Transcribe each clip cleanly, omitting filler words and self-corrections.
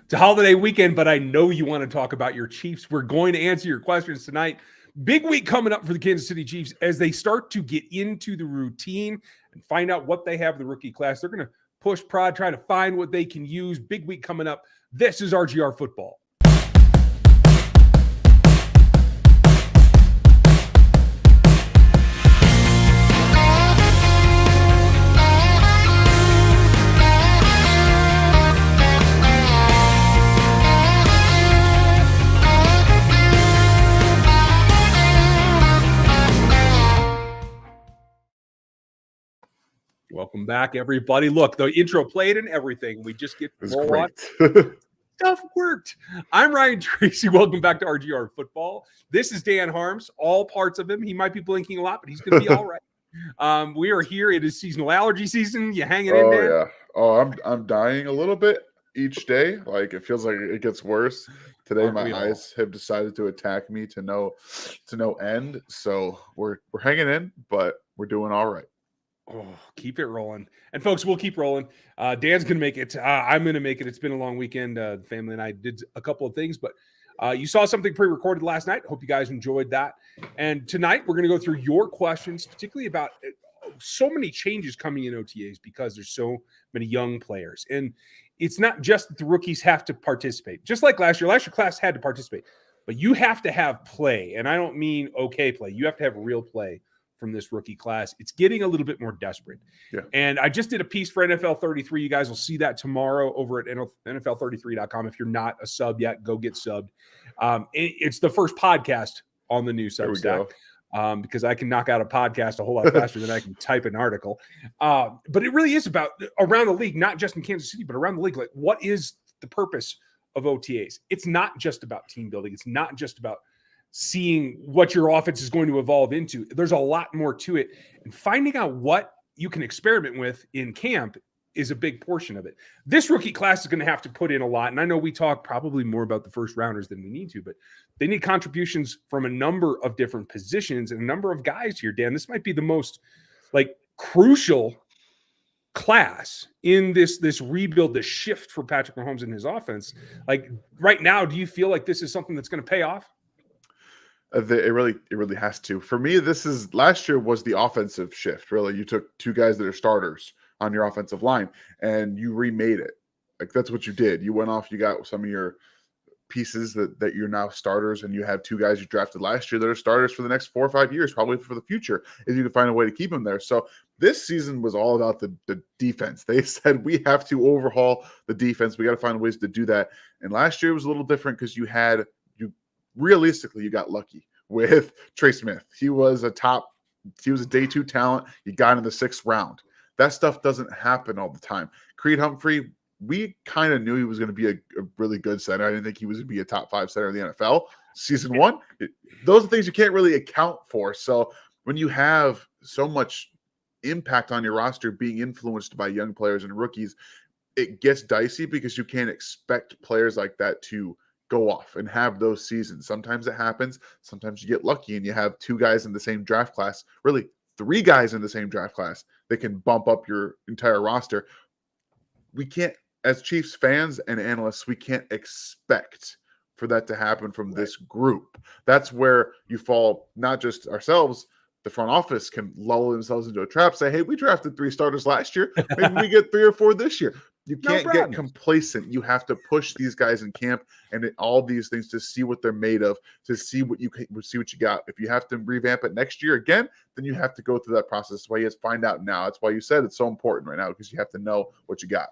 It's a holiday weekend, but I know you want to talk about your Chiefs. We're going to answer your questions tonight. Big week coming up for the Kansas City Chiefs as they start to get into the routine and find out what they have in the rookie class. They're going to push prod, try to find what they can use. Big week coming up. This is RGR Football. Welcome back, everybody. Look, the intro played and everything. We just get to roll on. Stuff worked. I'm Ryan Tracy. Welcome back to RGR Football. This is Dan Harms. All parts of him. He might be blinking a lot, but he's going to be all right. We are here. It is seasonal allergy season. You hanging in, Dan? Oh, yeah. Oh, I'm dying a little bit each day. Like, it feels like it gets worse. Today, my eyes have decided to attack me to no end. So we're hanging in, but we're doing all right. Oh, keep it rolling. And folks, we'll keep rolling. Dan's going to make it. I'm going to make it. It's been a long weekend. The family and I did a couple of things, but you saw something pre-recorded last night. Hope you guys enjoyed that. And tonight we're going to go through your questions, particularly about so many changes coming in OTAs because there's so many young players. And it's not just that the rookies have to participate. Just like last year class had to participate, but you have to have play. And I don't mean okay play. You have to have real play from this rookie class. It's getting a little bit more desperate. Yeah. And I just did a piece for NFL 33. You guys will see that tomorrow over at NFL33.com. If you're not a sub yet, go get subbed. It's the first podcast on the new Substack because I can knock out a podcast a whole lot faster than I can type an article. But it really is about around the league, not just in Kansas City, but around the league. Like, what is the purpose of OTAs? It's not just about team building. It's not just about seeing what your offense is going to evolve into. There's a lot more to it. And finding out what you can experiment with in camp is a big portion of it. This rookie class is going to have to put in a lot. And I know we talk probably more about the first rounders than we need to, but they need contributions from a number of different positions and a number of guys here, Dan. This might be the most crucial class in this rebuild, this shift for Patrick Mahomes and his offense. Like right now, do you feel like this is something that's going to pay off? It really has to. For me, last year was the offensive shift. Really, you took two guys that are starters on your offensive line and you remade it. Like, that's what you did. You went off, you got some of your pieces that you're now starters, and you have two guys you drafted last year that are starters for the next 4 or 5 years, probably for the future, if you can find a way to keep them there. So this season was all about the defense. They said we have to overhaul the defense. We got to find ways to do that. And last year was a little different because realistically, you got lucky with Trey Smith. He was a day 2 talent. You got in the 6th round. That stuff doesn't happen all the time. Creed Humphrey, we kind of knew he was going to be a really good center. I didn't think he was going to be a top 5 center in the NFL. Season 1, those are things you can't really account for. So when you have so much impact on your roster being influenced by young players and rookies, it gets dicey because you can't expect players like that to go off and have those seasons. Sometimes it happens. Sometimes you get lucky and you have 2 guys in the same draft class, really 3 guys in the same draft class that can bump up your entire roster. We can't, as Chiefs fans and analysts, we can't expect for that to happen from this group. That's where you fall, not just ourselves, the front office can lull themselves into a trap, say, hey, we drafted 3 starters last year. Maybe we get 3 or 4 this year. You can't get complacent. You have to push these guys in camp and all these things to see what they're made of, to see what you got. If you have to revamp it next year again, then you have to go through that process. That's why you have to find out now. That's why you said it's so important right now, because you have to know what you got.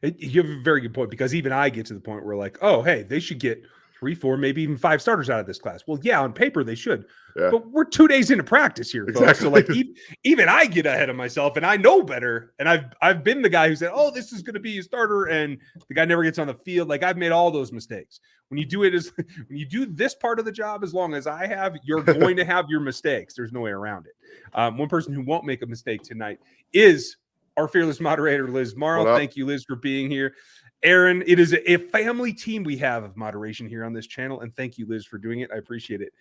You have a very good point, because even I get to the point where oh, hey, they should get 3, 4, maybe even 5 starters out of this class. Well, yeah, on paper they should. Yeah. But we're 2 days into practice here, folks. Exactly. So even I get ahead of myself, and I know better. And I've been the guy who said, "Oh, this is going to be a starter," and the guy never gets on the field. I've made all those mistakes. When you do this part of the job as long as I have, you're going to have your mistakes. There's no way around it. One person who won't make a mistake tonight is our fearless moderator, Liz Morrow. Thank you, Liz, for being here. Aaron, it is a family team we have of moderation here on this channel, and thank you, Liz, for doing it. I appreciate it.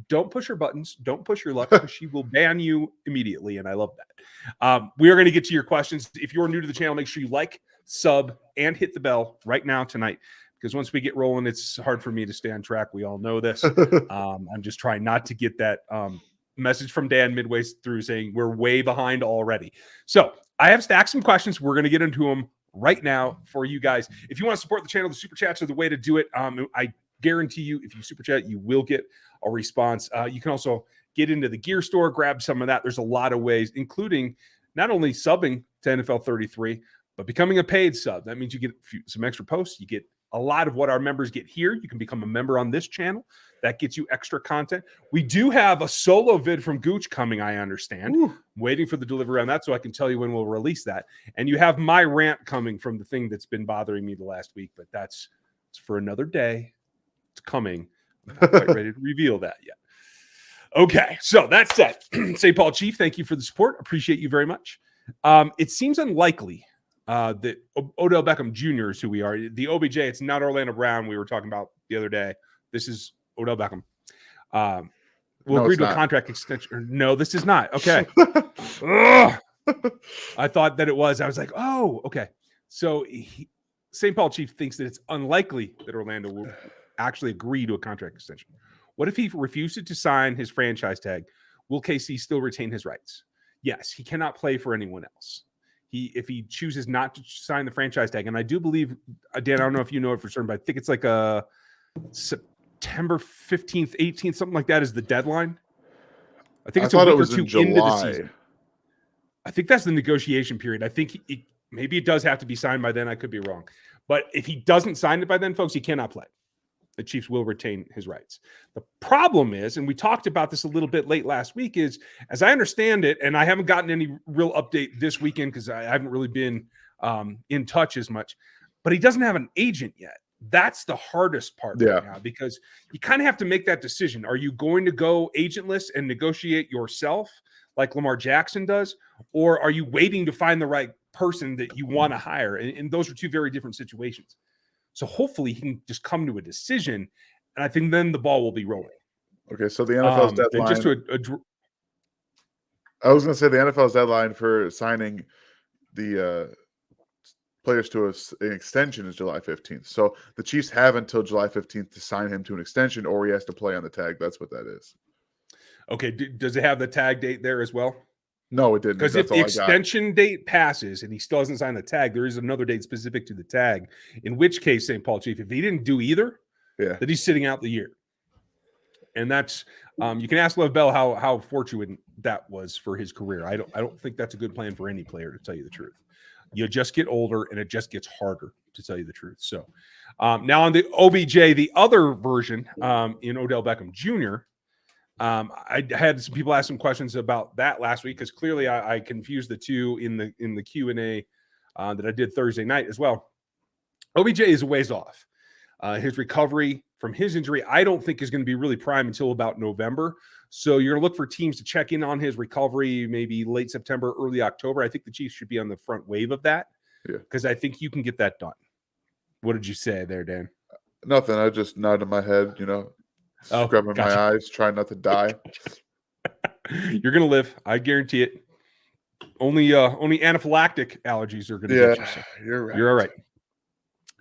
Don't push her buttons. Don't push your luck, because she will ban you immediately, and I love that. We are going to get to your questions. If you're new to the channel, make sure you like, sub, and hit the bell right now tonight. Because once we get rolling, it's hard for me to stay on track. We all know this. I'm just trying not to get that message from Dan midway through saying we're way behind already. So I have stacked some questions. We're going to get into them right now for you guys. If you want to support the channel, the super chats are the way to do it. I guarantee you, if you super chat, you will get a response. You can also get into the gear store, grab some of that. There's a lot of ways, including not only subbing to NFL 33, but becoming a paid sub. That means you get some extra posts. You get a lot of what our members get here. You can become a member on this channel. That gets you extra content. We do have a solo vid from Gooch coming, I understand. I'm waiting for the delivery on that so I can tell you when we'll release that. And you have my rant coming from the thing that's been bothering me the last week, but it's for another day. It's coming. I'm not quite ready to reveal that yet. Okay, so that's set. St. Paul Chief, thank you for the support. Appreciate you very much. It seems unlikely that Odell Beckham Jr. is who we are. The OBJ, it's not Orlando Brown we were talking about the other day. This is Odell Beckham. We'll agree to a contract extension. No, this is not. Okay. I thought that it was. I was like, oh, okay. So St. Paul Chief thinks that it's unlikely that Orlando will actually agree to a contract extension. What if he refuses to sign his franchise tag? Will KC still retain his rights? Yes, he cannot play for anyone else. If he chooses not to sign the franchise tag, and I do believe, Dan, I don't know if you know it for certain, but I think it's like a September 15th, 18th, something like that is the deadline. I think it's a week or two into the season. I think that's the negotiation period. I think maybe it does have to be signed by then. I could be wrong. But if he doesn't sign it by then, folks, he cannot play. The Chiefs will retain his rights. The problem is, and we talked about this a little bit late last week, is, as I understand it, and I haven't gotten any real update this weekend because I haven't really been in touch as much, but he doesn't have an agent yet. That's the hardest part right now, because you kind of have to make that decision. Are you going to go agentless and negotiate yourself like Lamar Jackson does, or are you waiting to find the right person that you want to hire? And those are two very different situations. So hopefully he can just come to a decision, and I think then the ball will be rolling. Okay, so the NFL's deadline. I was going to say the NFL's deadline for signing the players to an extension is July 15th. So the Chiefs have until July 15th to sign him to an extension, or he has to play on the tag. That's what that is. Okay, does it have the tag date there as well? No, it didn't. Because if the extension date passes and he still doesn't sign the tag, there is another date specific to the tag, in which case, St. Paul Chief, if he didn't do either, then he's sitting out the year. And that's you can ask Lev Bell how fortunate that was for his career. I don't think that's a good plan for any player, to tell you the truth. You just get older and it just gets harder, to tell you the truth. So now on the OBJ, the other version in Odell Beckham Jr., I had some people ask some questions about that last week, because clearly I confused the two in the Q&A that I did Thursday night as well. OBJ is a ways off. His recovery from his injury, I don't think is going to be really prime until about November. So you're going to look for teams to check in on his recovery, maybe late September, early October. I think the Chiefs should be on the front wave of that, because I think you can get that done. What did you say there, Dan? Nothing. I just nodded my head, scrubbing my eyes, trying not to die. You're gonna live. I guarantee it. Only anaphylactic allergies are gonna get you. So you're right. You're all right.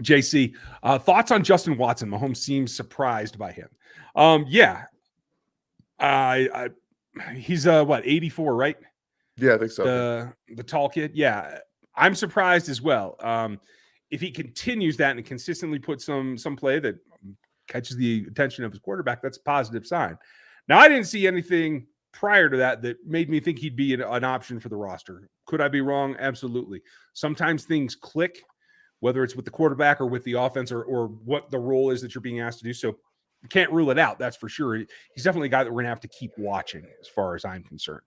JC, thoughts on Justin Watson? Mahomes seems surprised by him. He's 84, right? Yeah, I think so. The tall kid. Yeah, I'm surprised as well. If he continues that and consistently puts some play that catches the attention of his quarterback, that's a positive sign. Now, I didn't see anything prior to that made me think he'd be an option for the roster. Could I be wrong? Absolutely. Sometimes things click, whether it's with the quarterback or with the offense or what the role is that you're being asked to do. So you can't rule it out. That's for sure. He's definitely a guy that we're going to have to keep watching as far as I'm concerned.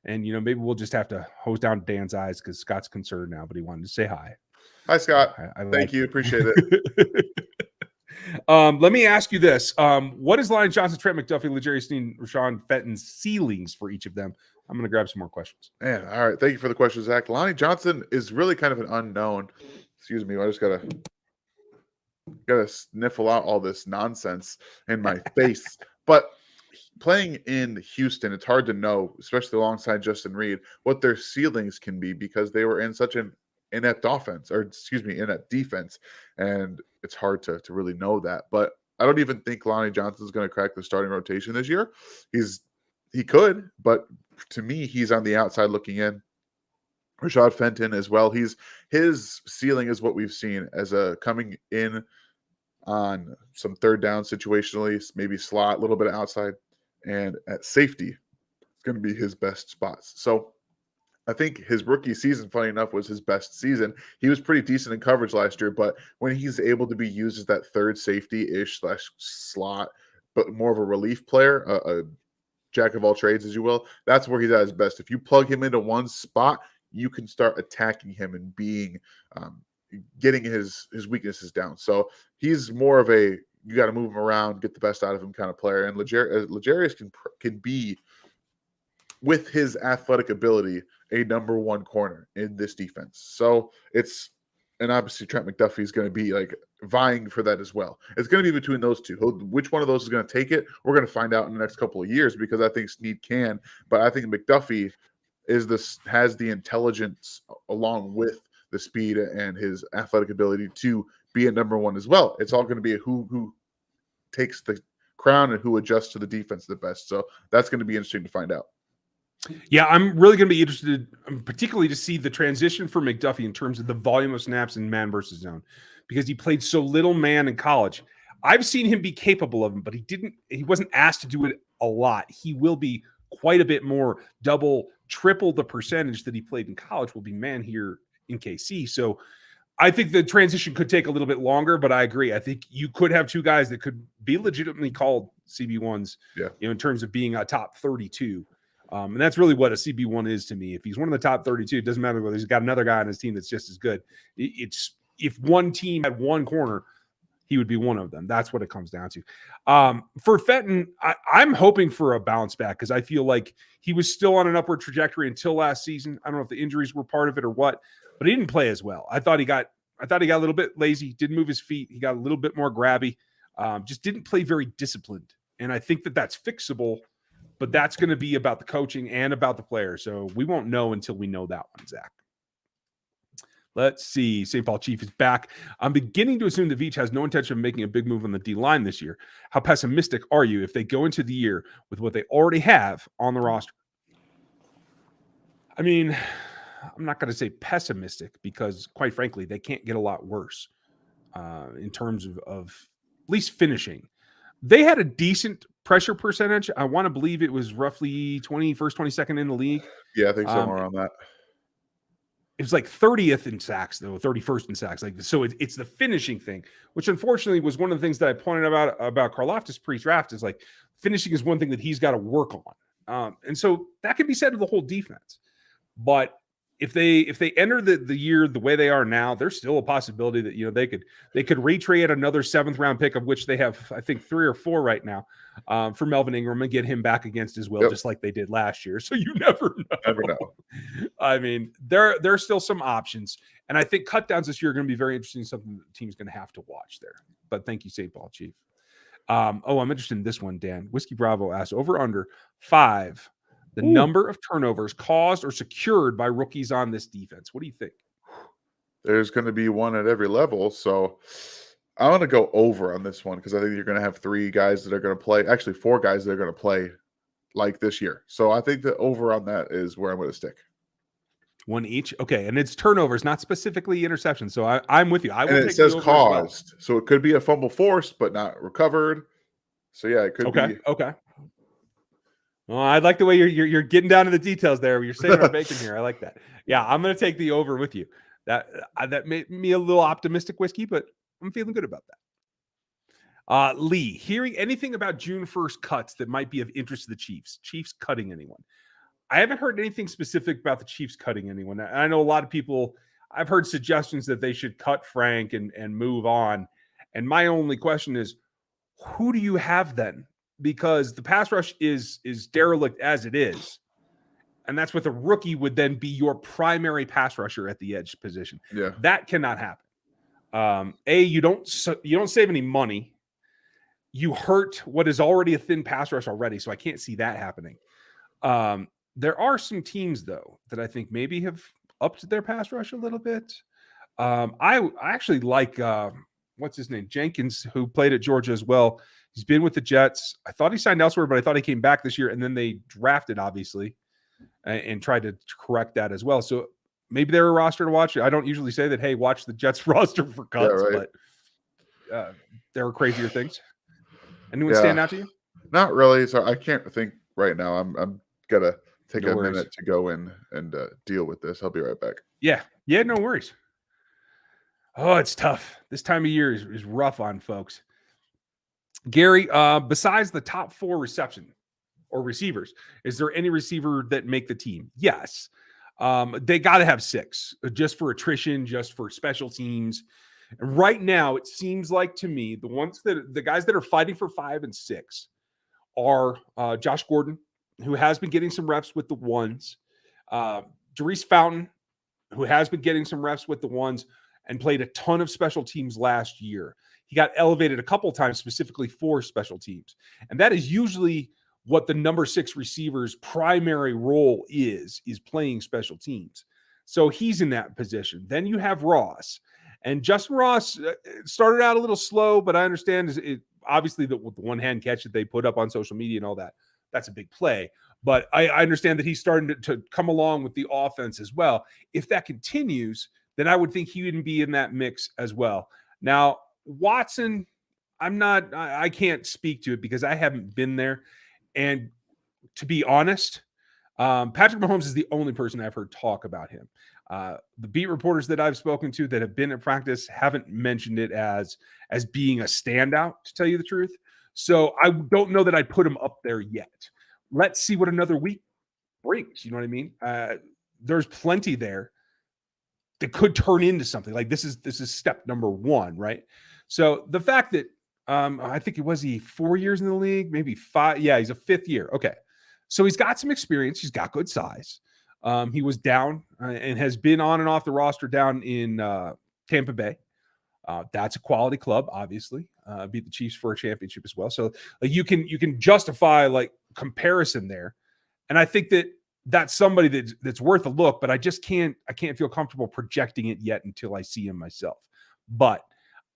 And, maybe we'll just have to hose down Dan's eyes because Scott's concerned now, but he wanted to say hi. Hi, Scott. Thank you. Appreciate it. Let me ask you this. What is Lion Johnson, Trent, McDuffie, L'Jarius Sneed, Rashawn Fenton's ceilings for each of them? I'm going to grab some more questions. Man, all right. Thank you for the question, Zach. Lonnie Johnson is really kind of an unknown. Excuse me. I just got to sniffle out all this nonsense in my face. But playing in Houston, it's hard to know, especially alongside Justin Reed, what their ceilings can be, because they were in such an inept offense, or excuse me, inept defense. And it's hard to really know that. But I don't even think Lonnie Johnson is going to crack the starting rotation this year. He could, but to me, he's on the outside looking in. Rashad Fenton as well. His ceiling is what we've seen as a coming in on some third down situationally, maybe slot, a little bit of outside, and at safety, it's going to be his best spots. So I think his rookie season, funny enough, was his best season. He was pretty decent in coverage last year, but when he's able to be used as that third safety-ish / slot, but more of a relief player, a jack of all trades, as you will, that's where he's at his best. If you plug him into one spot, you can start attacking him and getting his weaknesses down. So he's more of a, you got to move him around, get the best out of him kind of player. And L'Jarius can be, with his athletic ability, a number one corner in this defense. So and obviously Trent McDuffie is going to be like vying for that as well. It's going to be between those two. Which one of those is going to take it? We're going to find out in the next couple of years, because I think Snead can, but I think McDuffie has the intelligence along with the speed and his athletic ability to be a number one as well. It's all going to be who takes the crown and who adjusts to the defense the best. So that's going to be interesting to find out. Yeah, I'm really going to be interested, particularly to see the transition for McDuffie in terms of the volume of snaps in man versus zone, because he played so little man in college. I've seen him be capable of them, but he wasn't asked to do it a lot. He will be quite a bit more, double, triple the percentage that he played in college will be man here in KC. So I think the transition could take a little bit longer, but I agree. I think you could have two guys that could be legitimately called CB1s, in terms of being a top 32. And that's really what a CB1 is to me. If he's one of the top 32, it doesn't matter whether he's got another guy on his team that's just as good. If one team had one corner, he would be one of them. That's what it comes down to. For Fenton, I'm hoping for a bounce back, because I feel like he was still on an upward trajectory until last season. I don't know if the injuries were part of it or what, but he didn't play as well. I thought he got a little bit lazy, didn't move his feet. He got a little bit more grabby, just didn't play very disciplined. And I think that that's fixable, but that's going to be about the coaching and about the player. So we won't know until we know that one, Zach. Let's see. St. Paul Chief is back. I'm beginning to assume that Veach has no intention of making a big move on the D-line this year. How pessimistic are you if they go into the year with what they already have on the roster? I mean, I'm not going to say pessimistic, because quite frankly, they can't get a lot worse in terms of at least finishing. They had a decent pressure percentage. I want to believe it was roughly 21st, 22nd in the league. Yeah, I think somewhere around that. It was like 30th in sacks, though, 31st in sacks. So it's the finishing thing, which unfortunately was one of the things that I pointed about Karlaftis pre-draft, is like finishing is one thing that he's got to work on. And so that can be said to the whole defense. But if they enter the year the way they are now, there's still a possibility that they could retrade another 7th round pick, of which they have, I think, 3 or 4 right now, for Melvin Ingram, and get him back against his will, just like they did last year. So you never know. Never know. I mean, there's still some options, and I think cut downs this year are going to be very interesting. Something that the team's going to have to watch there. But thank you, St. Paul Chief. I'm interested in this one, Dan. Whiskey Bravo asked, over under 5. The number of turnovers caused or secured by rookies on this defense. What do you think? There's going to be one at every level. So I want to go over on this one, because I think you're going to have 3 guys that are going to play, actually 4 guys that are going to play like this year. So I think the over on that is where I'm going to stick. 1 each. Okay. And it's turnovers, not specifically interceptions. So I'm with you. I will and take it says the over caused. as well. So it could be a fumble forced, but not recovered. So yeah, it could be. Okay. Well, I like the way you're getting down to the details there. You're saving our bacon here. I like that. Yeah, I'm going to take the over with you. That made me a little optimistic, Whiskey, but I'm feeling good about that. Lee, hearing anything about June 1st cuts that might be of interest to the Chiefs? Chiefs cutting anyone? I haven't heard anything specific about the Chiefs cutting anyone. I know a lot of people, I've heard suggestions that they should cut Frank and move on. And my only question is, who do you have then? Because the pass rush is derelict as it is. And that's what a rookie would then be your primary pass rusher at the edge position. Yeah. That cannot happen. You don't save any money. You hurt what is already a thin pass rush already. So I can't see that happening. There are some teams, though, that I think maybe have upped their pass rush a little bit. I actually like what's his name? Jenkins, who played at Georgia as well. He's been with the Jets. I thought he signed elsewhere, but I thought he came back this year, and then they drafted, obviously, and tried to correct that as well. So maybe they're a roster to watch. I don't usually say that, hey, watch the Jets roster for cuts, but there are crazier things. Anyone stand out to you? Not really. So I can't think right now. I'm gonna take a minute to go in and deal with this. I'll be right back. Yeah, no worries. Oh, it's tough. This time of year is rough on folks. Gary, besides the top 4 reception or receivers, is there any receiver that make the team? Yes. They got to have 6 just for attrition, just for special teams. And right now, it seems like to me, the guys that are fighting for 5 and 6 are Josh Gordon, who has been getting some reps with the ones, Jerice Fountain, who has been getting some reps with the ones and played a ton of special teams last year. He got elevated a couple times specifically for special teams. And that is usually what the number 6 receiver's primary role is playing special teams. So he's in that position. Then you have Ross. And Justin Ross started out a little slow, but I understand obviously with the one-hand catch that they put up on social media and all that, that's a big play. But I understand that he's starting to come along with the offense as well. If that continues, then I would think he would be in that mix as well. Now, Watson, I can't speak to it because I haven't been there. And to be honest, Patrick Mahomes is the only person I've heard talk about him. The beat reporters that I've spoken to that have been at practice haven't mentioned it as being a standout, to tell you the truth. So I don't know that I'd put him up there yet. Let's see what another week brings. You know what I mean? There's plenty there that could turn into something. Like this is step number 1, right? So the fact that I think it was 4 years in the league, maybe 5. Yeah, he's a 5th year. Okay. So he's got some experience. He's got good size. He was down and has been on and off the roster down in Tampa Bay. That's a quality club, obviously. Beat the Chiefs for a championship as well. So like you can justify like comparison there. And I think that that's somebody that's worth a look, but I can't feel comfortable projecting it yet until I see him myself. But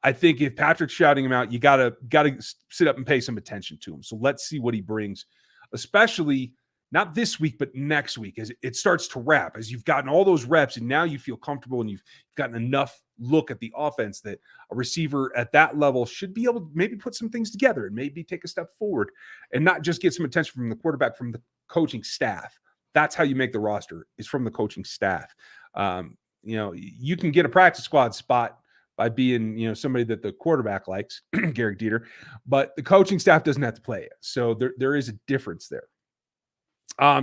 I think if Patrick's shouting him out, you gotta sit up and pay some attention to him. So let's see what he brings, especially not this week, but next week as it starts to wrap, as you've gotten all those reps and now you feel comfortable and you've gotten enough look at the offense that a receiver at that level should be able to maybe put some things together and maybe take a step forward and not just get some attention from the quarterback, from the coaching staff. That's how you make the roster, is from the coaching staff. You can get a practice squad spot by being, somebody that the quarterback likes, Garrett Dieter, but the coaching staff doesn't have to play it. So there is a difference there.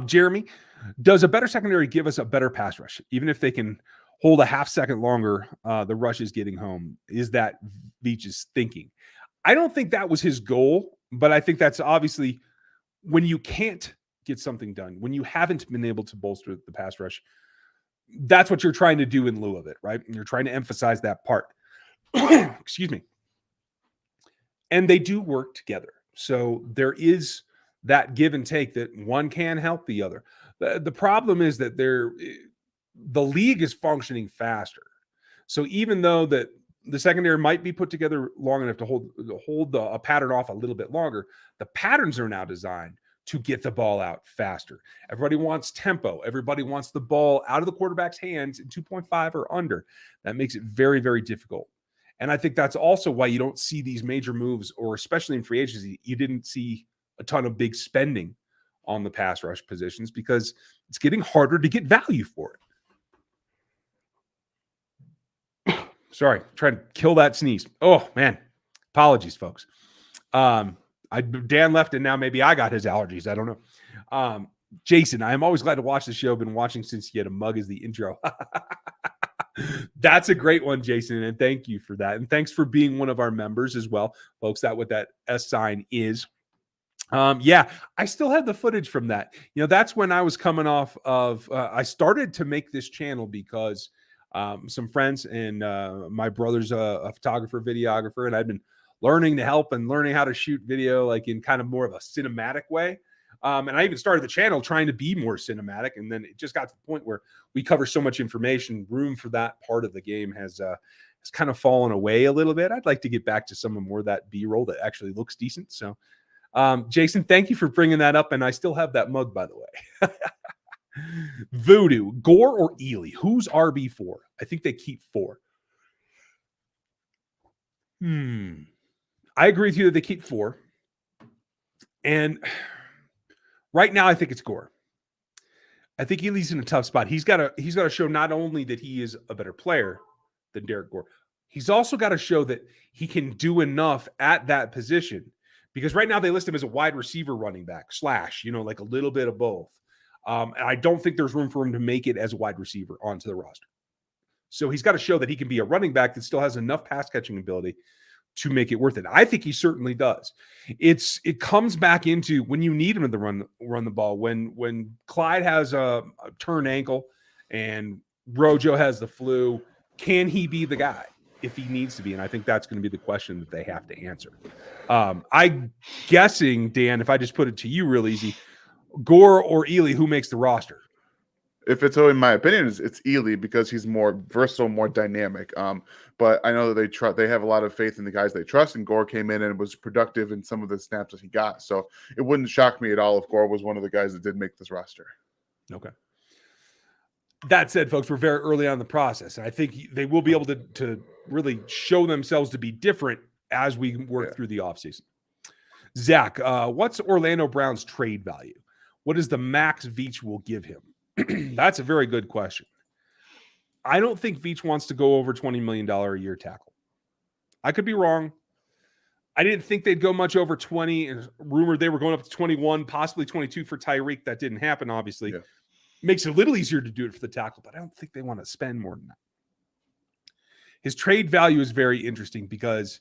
Jeremy, does a better secondary give us a better pass rush? Even if they can hold a half second longer, the rush is getting home. Is that Veach's thinking? I don't think that was his goal, but I think that's obviously when you can't get something done, when you haven't been able to bolster the pass rush, that's what you're trying to do in lieu of it, right? You're trying to emphasize that part. Excuse me. And they do work together. So there is that give and take that one can help the other. The problem is that the league is functioning faster. So even though that the secondary might be put together long enough to hold a pattern off a little bit longer, the patterns are now designed to get the ball out faster. Everybody wants tempo. Everybody wants the ball out of the quarterback's hands in 2.5 or under. That makes it very, very difficult. And I think that's also why you don't see these major moves, or especially in free agency, you didn't see a ton of big spending on the pass rush positions because it's getting harder to get value for it. Sorry, trying to kill that sneeze. Oh, man. Apologies, folks. Dan left, and now maybe I got his allergies. I don't know. Jason, I am always glad to watch the show. Been watching since you had a mug as the intro. That's a great one, Jason, and thank you for that. And thanks for being one of our members as well, folks. That's what that S sign is. Yeah, I still have the footage from that. That's when I was coming off of, I started to make this channel because some friends and my brother's a photographer, videographer, and I've been learning to help and learning how to shoot video like in kind of more of a cinematic way. And I even started the channel trying to be more cinematic. And then it just got to the point where we cover so much information, room for that part of the game has kind of fallen away a little bit. I'd like to get back to some more of that B-roll that actually looks decent. So, Jason, thank you for bringing that up. And I still have that mug, by the way. Voodoo, Gore or Ealy? Who's RB4? I think they keep 4. I agree with you that they keep 4. And right now, I think it's Gore. I think Ealy's in a tough spot. He's got to show not only that he is a better player than Derek Gore, he's also got to show that he can do enough at that position. Because right now they list him as a wide receiver running back / like a little bit of both. And I don't think there's room for him to make it as a wide receiver onto the roster. So he's got to show that he can be a running back that still has enough pass catching ability to make it worth it. I think he certainly does. It comes back into when you need him to run the ball. When Clyde has a turned ankle and Rojo has the flu, can he be the guy if he needs to be? And I think that's going to be the question that they have to answer. I'm guessing, Dan, if I just put it to you real easy, Gore or Ealy, who makes the roster? If it's in my opinion, it's Ealy because he's more versatile, more dynamic. But I know that they have a lot of faith in the guys they trust, and Gore came in and was productive in some of the snaps that he got. So it wouldn't shock me at all if Gore was one of the guys that did make this roster. Okay. That said, folks, we're very early on in the process, and I think they will be able to really show themselves to be different as we work through the offseason. Zach, what's Orlando Brown's trade value? What is the max Veach will give him? That's a very good question. I don't think Veach wants to go over $20 million a year tackle. I could be wrong. I didn't think they'd go much over 20. And rumored they were going up to 21, possibly 22 for Tyreek. That didn't happen, obviously. Yeah. Makes it a little easier to do it for the tackle, but I don't think they want to spend more than that. His trade value is very interesting because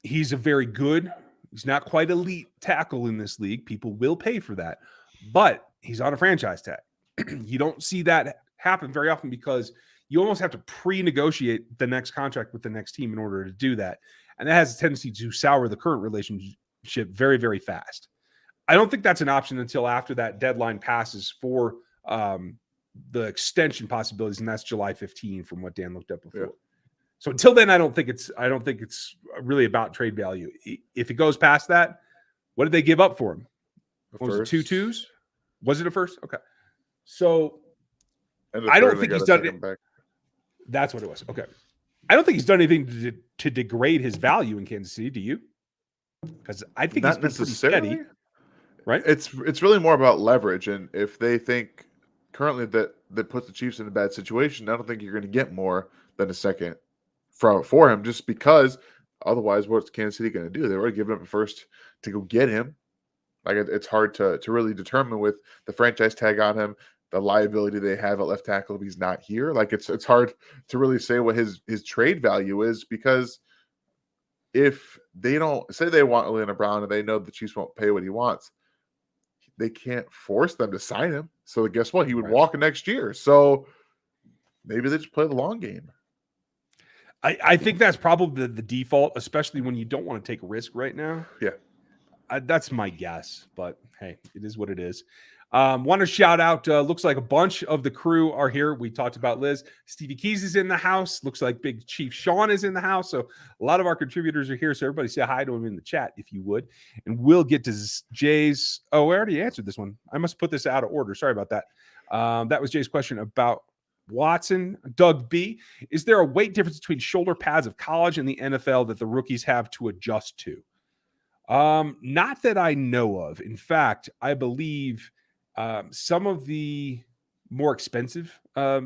he's he's not quite elite tackle in this league. People will pay for that, but he's on a franchise tag. You don't see that happen very often because you almost have to pre-negotiate the next contract with the next team in order to do that. And that has a tendency to sour the current relationship very, very fast. I don't think that's an option until after that deadline passes for the extension possibilities, and that's July 15 from what Dan looked up before. Yeah. So until then, I don't think it's really about trade value. If it goes past that, what did they give up for him? Was it 2 2s? Was it a first? Okay. So I don't think he's done it. That's what it was. Okay. I don't think he's done anything to degrade his value in Kansas City. Do you? Because I think he's been pretty steady. Right? It's really more about leverage. And if they think currently that puts the Chiefs in a bad situation, I don't think you're going to get more than a second for him just because otherwise what's Kansas City going to do? They've already given up a first to go get him. Like it's hard to really determine with the franchise tag on him, the liability they have at left tackle if he's not here. Like it's hard to really say what his trade value is because if they don't say they want Orlando Brown and they know the Chiefs won't pay what he wants, they can't force them to sign him. So guess what? He would walk next year. So maybe they just play the long game. I think that's probably the default, especially when you don't want to take a risk right now. Yeah. That's my guess, but hey, it is what it is. Want to shout out, looks like a bunch of the crew are here. We talked about Liz. Stevie Keys is in the house. Looks like Big Chief Sean is in the house. So a lot of our contributors are here. So everybody say hi to him in the chat if you would. And we'll get to Jay's. Oh, I already answered this one. I must put this out of order. Sorry about that. That was Jay's question about Watson. Doug B. Is there a weight difference between shoulder pads of college and the NFL that the rookies have to adjust to? Not that I know of. In fact, I believe some of the more expensive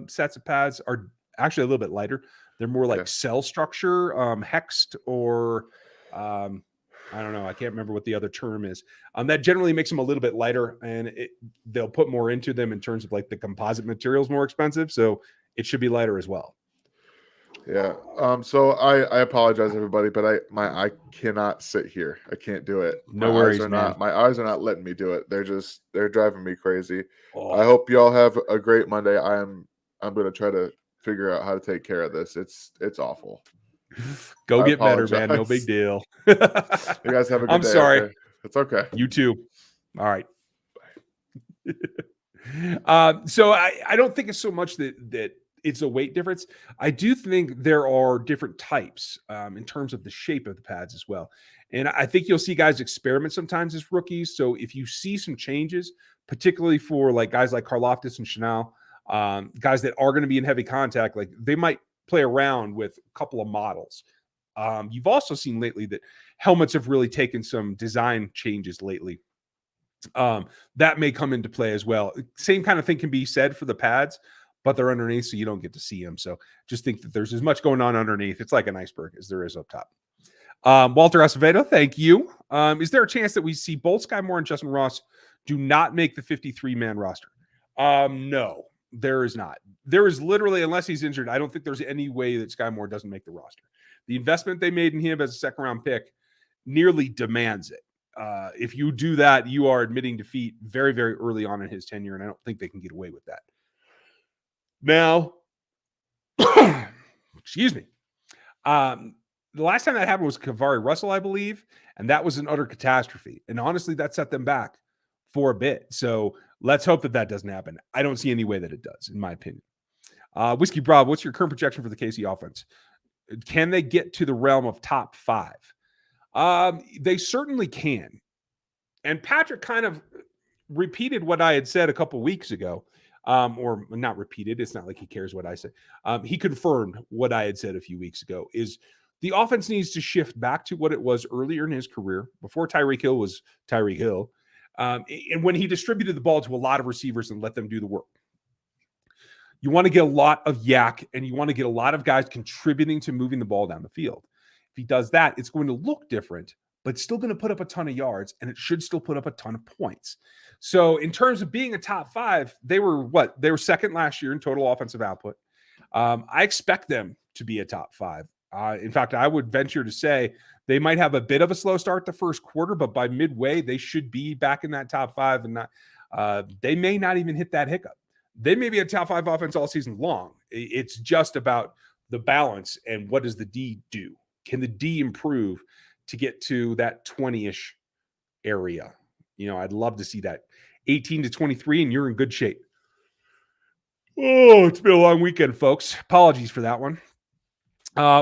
sets of pads are actually a little bit lighter. They're more like cell structure, hexed, or I don't know. I can't remember what the other term is. That generally makes them a little bit lighter, and they'll put more into them in terms of like the composite materials more expensive. So it should be lighter as well. Yeah. So I apologize, everybody, but I cannot sit here. I can't do it. No worries, man. My eyes are not letting me do it. They're driving me crazy. Oh. I hope y'all have a great Monday. I'm going to try to figure out how to take care of this. It's awful. Go get better, man. No big deal. You guys have a good day. I'm sorry. Okay? It's okay. You too. All right. So I don't think it's so much that it's a weight difference. I do think there are different types in terms of the shape of the pads as well. And I think you'll see guys experiment sometimes as rookies. So if you see some changes, particularly for like guys like Karlaftis and Chenal, guys that are going to be in heavy contact, like they might play around with a couple of models. You've also seen lately that helmets have really taken some design changes lately. That may come into play as well. Same kind of thing can be said for the pads, but they're underneath, so you don't get to see them. So just think that there's as much going on underneath. It's like an iceberg as there is up top. Walter Acevedo, thank you. Is there a chance that we see both Sky Moore and Justin Ross do not make the 53-man roster? No, there is not. There is literally, unless he's injured, I don't think there's any way that Sky Moore doesn't make the roster. The investment they made in him as a second-round pick nearly demands it. If you do that, you are admitting defeat very, very early on in his tenure, and I don't think they can get away with that. Now, excuse me. The last time that happened was Kavari Russell, I believe, and that was an utter catastrophe. And honestly, that set them back for a bit. So let's hope that doesn't happen. I don't see any way that it does, in my opinion. Whiskey Bravo, what's your current projection for the KC offense? Can they get to the realm of top 5? They certainly can. And Patrick kind of repeated what I had said a couple weeks ago, or not repeated. It's not like he cares what I say. He confirmed what I had said a few weeks ago is the offense needs to shift back to what it was earlier in his career before Tyreek Hill was Tyreek Hill. And when he distributed the ball to a lot of receivers and let them do the work. You want to get a lot of yak and you want to get a lot of guys contributing to moving the ball down the field. If he does that, it's going to look different, but it's still going to put up a ton of yards and it should still put up a ton of points. So in terms of being a top 5, they were what? They were second last year in total offensive output. I expect them to be a top 5. In fact, I would venture to say they might have a bit of a slow start the first quarter, but by midway, they should be back in that top 5 and not, they may not even hit that hiccup. They may be a top 5 offense all season long. It's just about the balance and what does the D do? Can the D improve to get to that 20-ish area? You know, I'd love to see that 18 to 23, and you're in good shape. Oh, it's been a long weekend, folks. Apologies for that one.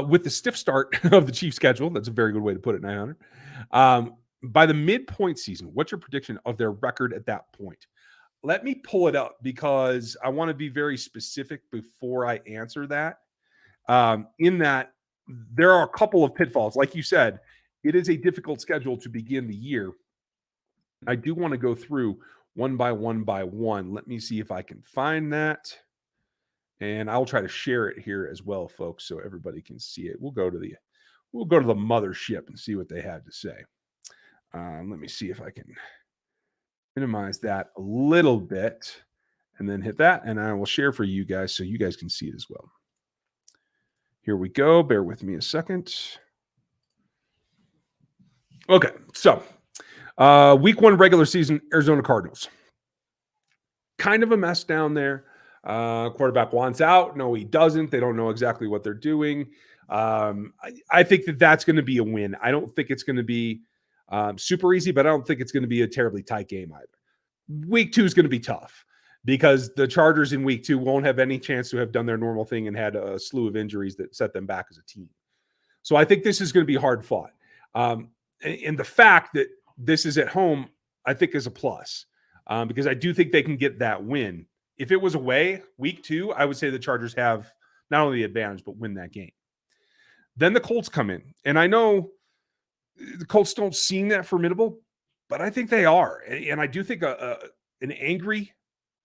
With the stiff start of the Chiefs schedule, that's a very good way to put it, 900. By the midpoint season, what's your prediction of their record at that point? Let me pull it up because I want to be very specific before I answer that. In that, there are a couple of pitfalls. Like you said, it is a difficult schedule to begin the year. I do want to go through one by one by one. Let me see if I can find that. And I'll try to share it here as well, folks, so everybody can see it. We'll go to the mothership and see what they have to say. Let me see if I can minimize that a little bit and then hit that. And I will share for you guys so you guys can see it as well. Here we go. Bear with me a second. Okay, so week 1 regular season, Arizona Cardinals. Kind of a mess down there. Quarterback wants out. No, he doesn't. They don't know exactly what they're doing. I think that's going to be a win. I don't think it's going to be super easy, but I don't think it's going to be a terribly tight game either. Week 2 is going to be tough because the Chargers in week 2 won't have any chance to have done their normal thing and had a slew of injuries that set them back as a team. So I think this is going to be hard fought. And the fact that this is at home, I think is a plus because I do think they can get that win. If it was away, week 2, I would say the Chargers have not only the advantage, but win that game. Then the Colts come in. And I know the Colts don't seem that formidable, but I think they are. And I do think an angry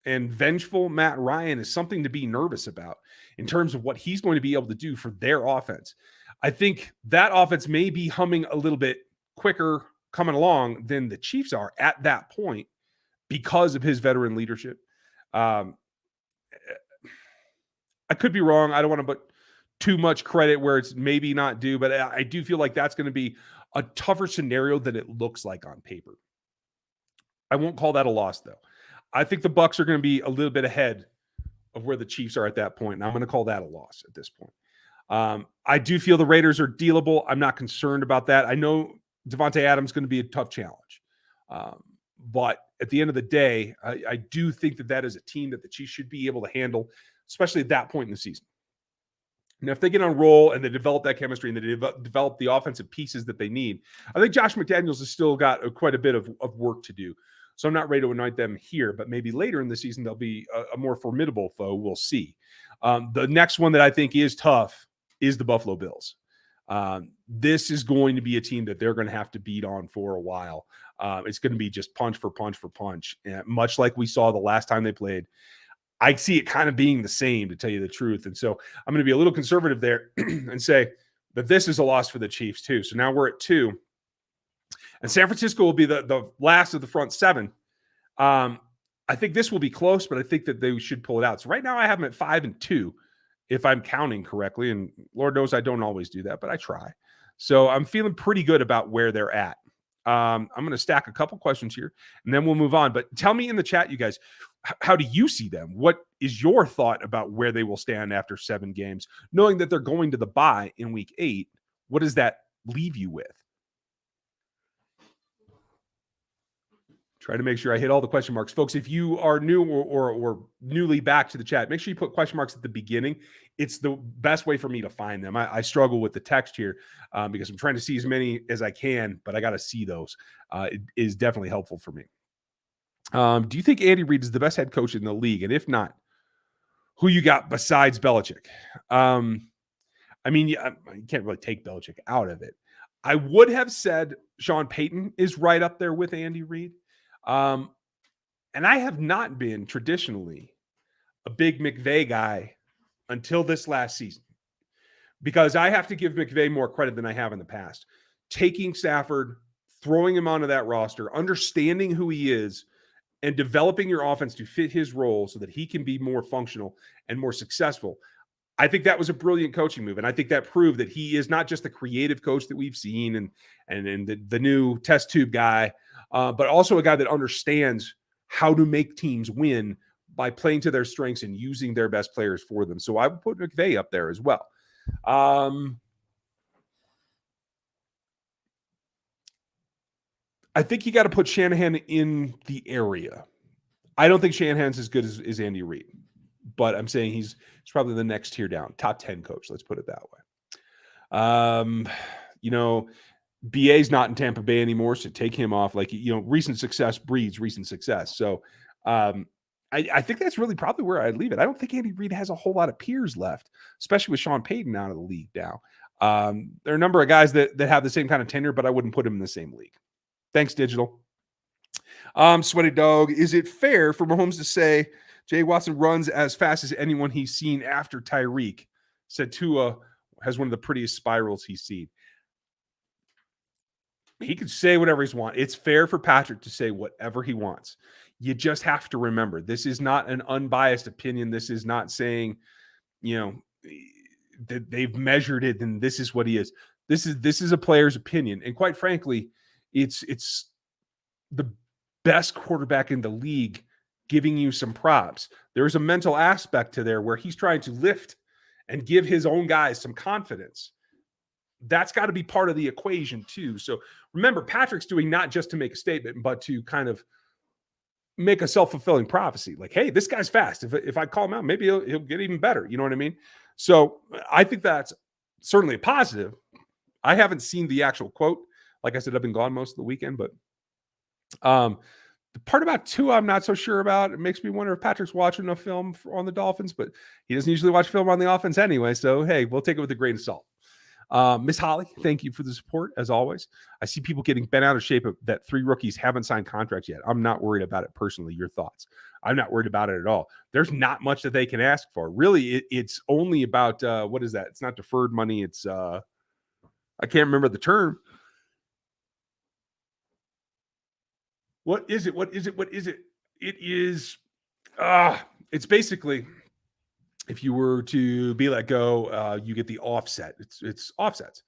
and vengeful Matt Ryan is something to be nervous about in terms of what he's going to be able to do for their offense. I think that offense may be humming a little bit quicker coming along than the Chiefs are at that point because of his veteran leadership. I could be wrong. I don't want to put too much credit where it's maybe not due, but I do feel like that's going to be a tougher scenario than it looks like on paper. I won't call that a loss, though. I think the Bucs are going to be a little bit ahead of where the Chiefs are at that point, and I'm going to call that a loss at this point. I do feel the Raiders are dealable. I'm not concerned about that. I know Devontae Adams is going to be a tough challenge. But at the end of the day, I do think that is a team that the Chiefs should be able to handle, especially at that point in the season. Now, if they get on a roll and they develop that chemistry and they develop the offensive pieces that they need, I think Josh McDaniels has still got quite a bit of work to do. So I'm not ready to anoint them here, but maybe later in the season, they'll be a more formidable foe. We'll see. The next one that I think is tough is the Buffalo Bills. This is going to be a team that they're going to have to beat on for a while. It's going to be just punch for punch for punch, much like we saw the last time they played. I see it kind of being the same, to tell you the truth. And so I'm going to be a little conservative there and say that this is a loss for the Chiefs too. So now we're at 2. And San Francisco will be the last of the front 7. I think this will be close, but I think that they should pull it out. So right now I have them at 5-2, if I'm counting correctly. And Lord knows I don't always do that, but I try. So I'm feeling pretty good about where they're at. I'm going to stack a couple questions here, and then we'll move on. But tell me in the chat, you guys, how do you see them? What is your thought about where they will stand after 7 games, knowing that they're going to the bye in week 8? What does that leave you with? Try to make sure I hit all the question marks. Folks, if you are new or newly back to the chat, make sure you put question marks at the beginning. It's the best way for me to find them. I struggle with the text here because I'm trying to see as many as I can, but I got to see those. It is definitely helpful for me. Do you think Andy Reid is the best head coach in the league? And if not, who you got besides Belichick? I mean, you can't really take Belichick out of it. I would have said Sean Payton is right up there with Andy Reid. And I have not been traditionally a big McVay guy until this last season, because I have to give McVay more credit than I have in the past. Taking Stafford, throwing him onto that roster, understanding who he is, and developing your offense to fit his role so that he can be more functional and more successful. I think that was a brilliant coaching move. And I think that proved that he is not just the creative coach that we've seen and the new test tube guy, but also a guy that understands how to make teams win by playing to their strengths and using their best players for them. So I would put McVay up there as well. I think you got to put Shanahan in the area. I don't think Shanahan's as good as Andy Reid, but I'm saying he's probably the next tier down, top 10 coach. Let's put it that way. BA's not in Tampa Bay anymore, so take him off. Recent success breeds recent success. So I think that's really probably where I'd leave it. I don't think Andy Reid has a whole lot of peers left, especially with Sean Payton out of the league now. There are a number of guys that have the same kind of tenure, but I wouldn't put him in the same league. Thanks, Digital. Sweaty Dog, is it fair for Mahomes to say Jay Watson runs as fast as anyone he's seen after Tyreek? Said Tua has one of the prettiest spirals he's seen. He can say whatever he wants. It's fair for Patrick to say whatever he wants. You just have to remember, this is not an unbiased opinion. This is not saying, that they've measured it and this is what he is. This is a player's opinion. And quite frankly, it's the best quarterback in the league giving you some props. There's a mental aspect to there where he's trying to lift and give his own guys some confidence. That's got to be part of the equation too. So remember, Patrick's doing not just to make a statement, but to kind of make a self-fulfilling prophecy. Like, hey, this guy's fast. If I call him out, maybe he'll get even better. You know what I mean? So I think that's certainly a positive. I haven't seen the actual quote. Like I said, I've been gone most of the weekend, but the part about Tua, I'm not so sure about. It makes me wonder if Patrick's watching enough film on the Dolphins, but he doesn't usually watch film on the offense anyway. So, hey, we'll take it with a grain of salt. Miss Holly, thank you for the support as always. I see people getting bent out of shape that 3 rookies haven't signed contracts yet. I'm not worried about it personally. Your thoughts? I'm not worried about it at all. There's not much that they can ask for. Really, it's only about what is that? It's not deferred money. It's I can't remember the term. What is it? It is it's basically, if you were to be let go, you get the offset. It's offsets.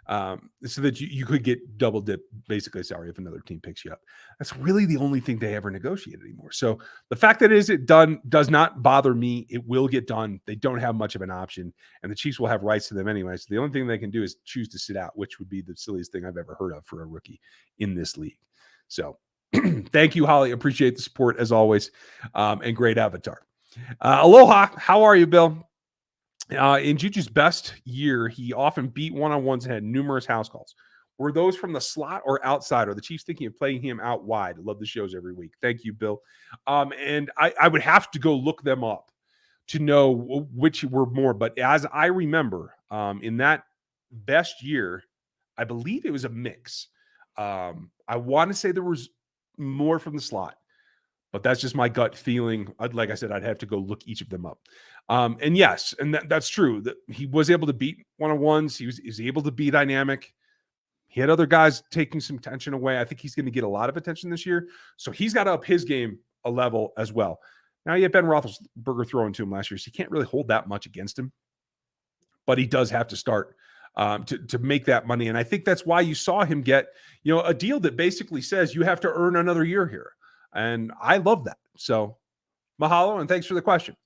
So that you could get double dip, basically, sorry, if another team picks you up. That's really the only thing they ever negotiate anymore. So the fact that it done does not bother me. It will get done. They don't have much of an option, and the Chiefs will have rights to them anyway. So the only thing they can do is choose to sit out, which would be the silliest thing I've ever heard of for a rookie in this league. So Thank you, Holly. Appreciate the support as always. And great avatar. Aloha. How are you, Bill? In Juju's best year, he often beat one-on-ones and had numerous house calls. Were those from the slot or outside? Are the Chiefs thinking of playing him out wide? I love the shows every week. Thank you, Bill. And I would have to go look them up to know which were more. But as I remember, in that best year, I believe it was a mix. I want to say there was more from the slot, but that's just my gut feeling. Like I said, I'd have to go look each of them up. And yes, and that's true. That he was able to beat one-on-ones. He was able to be dynamic. He had other guys taking some attention away. I think he's going to get a lot of attention this year. So he's got to up his game a level as well. Now, you had Ben Roethlisberger throwing to him last year, so you can't really hold that much against him. But he does have to start to make that money. And I think that's why you saw him get, a deal that basically says you have to earn another year here. And I love that. So mahalo, and thanks for the question.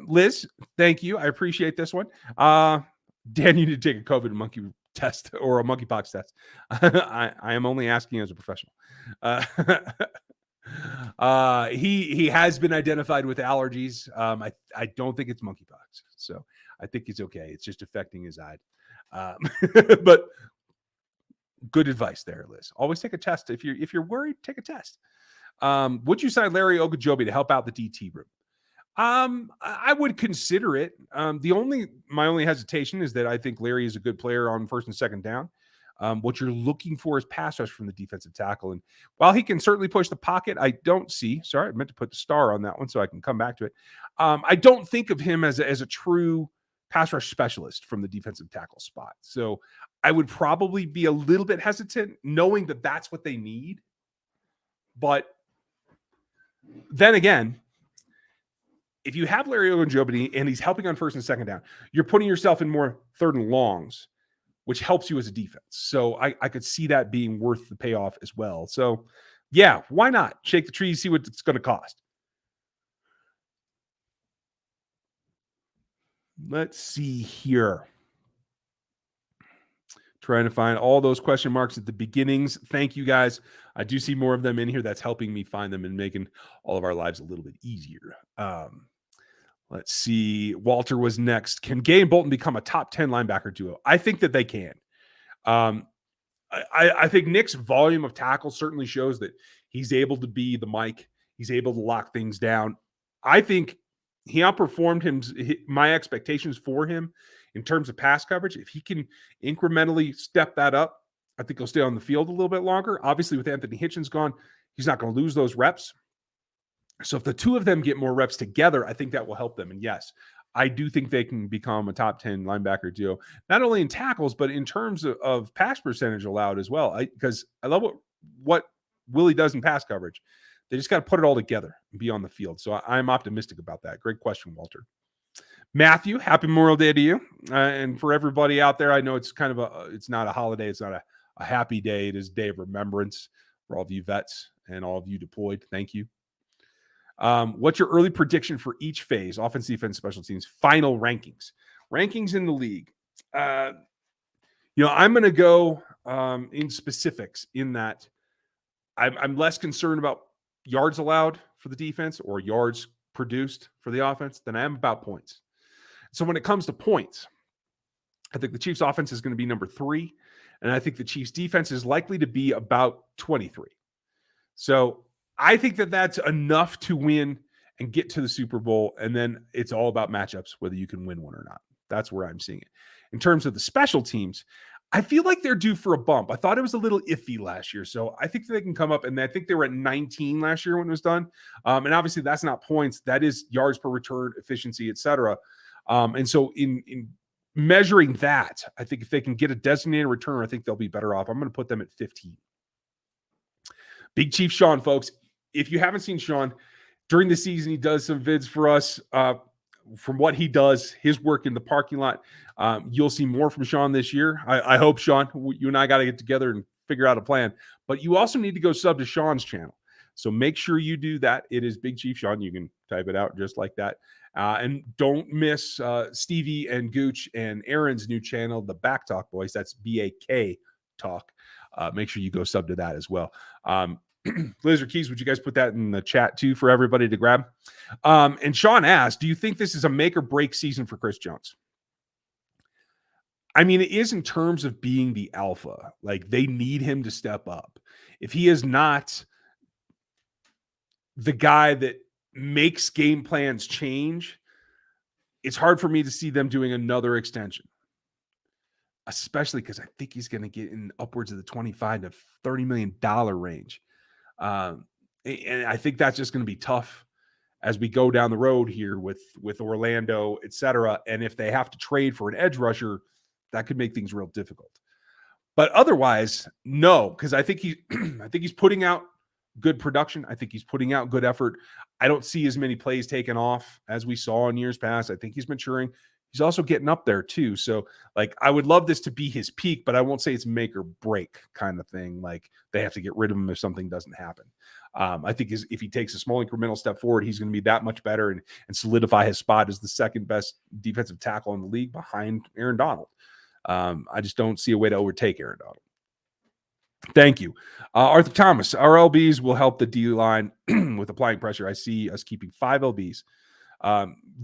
Liz, thank you. I appreciate this one. Dan, you need to take a COVID monkey test or a monkeypox test. I am only asking as a professional. He has been identified with allergies. I don't think it's monkeypox, so I think he's okay. It's just affecting his eye. But good advice there, Liz. Always take a test. If you're worried, take a test. Would you sign Larry Ogunjobi to help out the DT room? I would consider it. My only hesitation is that I think Larry is a good player on first and second down. What you're looking for is pass rush from the defensive tackle. And while he can certainly push the pocket, I don't see, sorry, I meant to put the star on that one so I can come back to it. I don't think of him as a true pass rush specialist from the defensive tackle spot. So I would probably be a little bit hesitant knowing that that's what they need. But then again, if you have Larry Ogunjobi and he's helping on first and second down, you're putting yourself in more third and longs, which helps you as a defense. So I could see that being worth the payoff as well. So yeah, why not? Shake the tree, see what it's going to cost. Let's see here. Trying to find all those question marks at the beginnings. Thank you, guys. I do see more of them in here. That's helping me find them and making all of our lives a little bit easier. Let's see. Walter was next. Can Gay and Bolton become a top 10 linebacker duo? I think that they can. I think Nick's volume of tackles certainly shows that he's able to be the Mike. He's able to lock things down. I think he outperformed my expectations for him in terms of pass coverage. If he can incrementally step that up, I think he'll stay on the field a little bit longer. Obviously, with Anthony Hitchens gone, he's not going to lose those reps. So if the two of them get more reps together, I think that will help them. And yes, I do think they can become a top 10 linebacker duo, not only in tackles, but in terms of pass percentage allowed as well. Because I love what Willie does in pass coverage. They just got to put it all together and be on the field. So I'm optimistic about that. Great question, Walter. Matthew, happy Memorial Day to you. And for everybody out there, I know it's kind of it's not a holiday. It's not a happy day. It is a day of remembrance for all of you vets and all of you deployed. Thank you. What's your early prediction for each phase, offense, defense, special teams, final rankings in the league? I'm going to go in specifics in that I'm less concerned about yards allowed for the defense or yards produced for the offense than I am about points. So when it comes to points, I think the Chiefs offense is going to be number 3. And I think the Chiefs defense is likely to be about 23. So I think that that's enough to win and get to the Super Bowl. And then it's all about matchups, whether you can win one or not. That's where I'm seeing it. In terms of the special teams, I feel like they're due for a bump. I thought it was a little iffy last year. So I think they can come up, and I think they were at 19 last year when it was done. And obviously that's not points. That is yards per return, efficiency, et cetera. And so in measuring that, I think if they can get a designated returner, I think they'll be better off. I'm going to put them at 15. Big Chief Sean, folks. If you haven't seen Sean, during the season, he does some vids for us from what he does, his work in the parking lot. You'll see more from Sean this year. I hope, Sean, you and I got to get together and figure out a plan. But you also need to go sub to Sean's channel. So make sure you do that. It is Big Chief Sean. You can type it out just like that. And don't miss Stevie and Gooch and Aaron's new channel, the Back Talk Boys. That's BAK Talk. Make sure you go sub to that as well. Laser Keys, would you guys put that in the chat too for everybody to grab? And Sean asked, do you think this is a make or break season for Chris Jones? I mean, it is in terms of being the alpha. Like, they need him to step up. If he is not the guy that makes game plans change, it's hard for me to see them doing another extension, especially because I think he's going to get in upwards of the $25 to $30 million range. And I think that's just going to be tough as we go down the road here with Orlando, et cetera. And if they have to trade for an edge rusher, that could make things real difficult. But otherwise, no, because I think he's putting out good production. I think he's putting out good effort. I don't see as many plays taken off as we saw in years past. I think he's maturing. He's also getting up there too. So, like, I would love this to be his peak, but I won't say it's make or break kind of thing. Like, they have to get rid of him if something doesn't happen. I think if he takes a small incremental step forward, he's going to be that much better and solidify his spot as the second best defensive tackle in the league behind Aaron Donald. I just don't see a way to overtake Aaron Donald. Thank you. Arthur Thomas, our LBs will help the D-line with applying pressure. I see us keeping 5 LBs.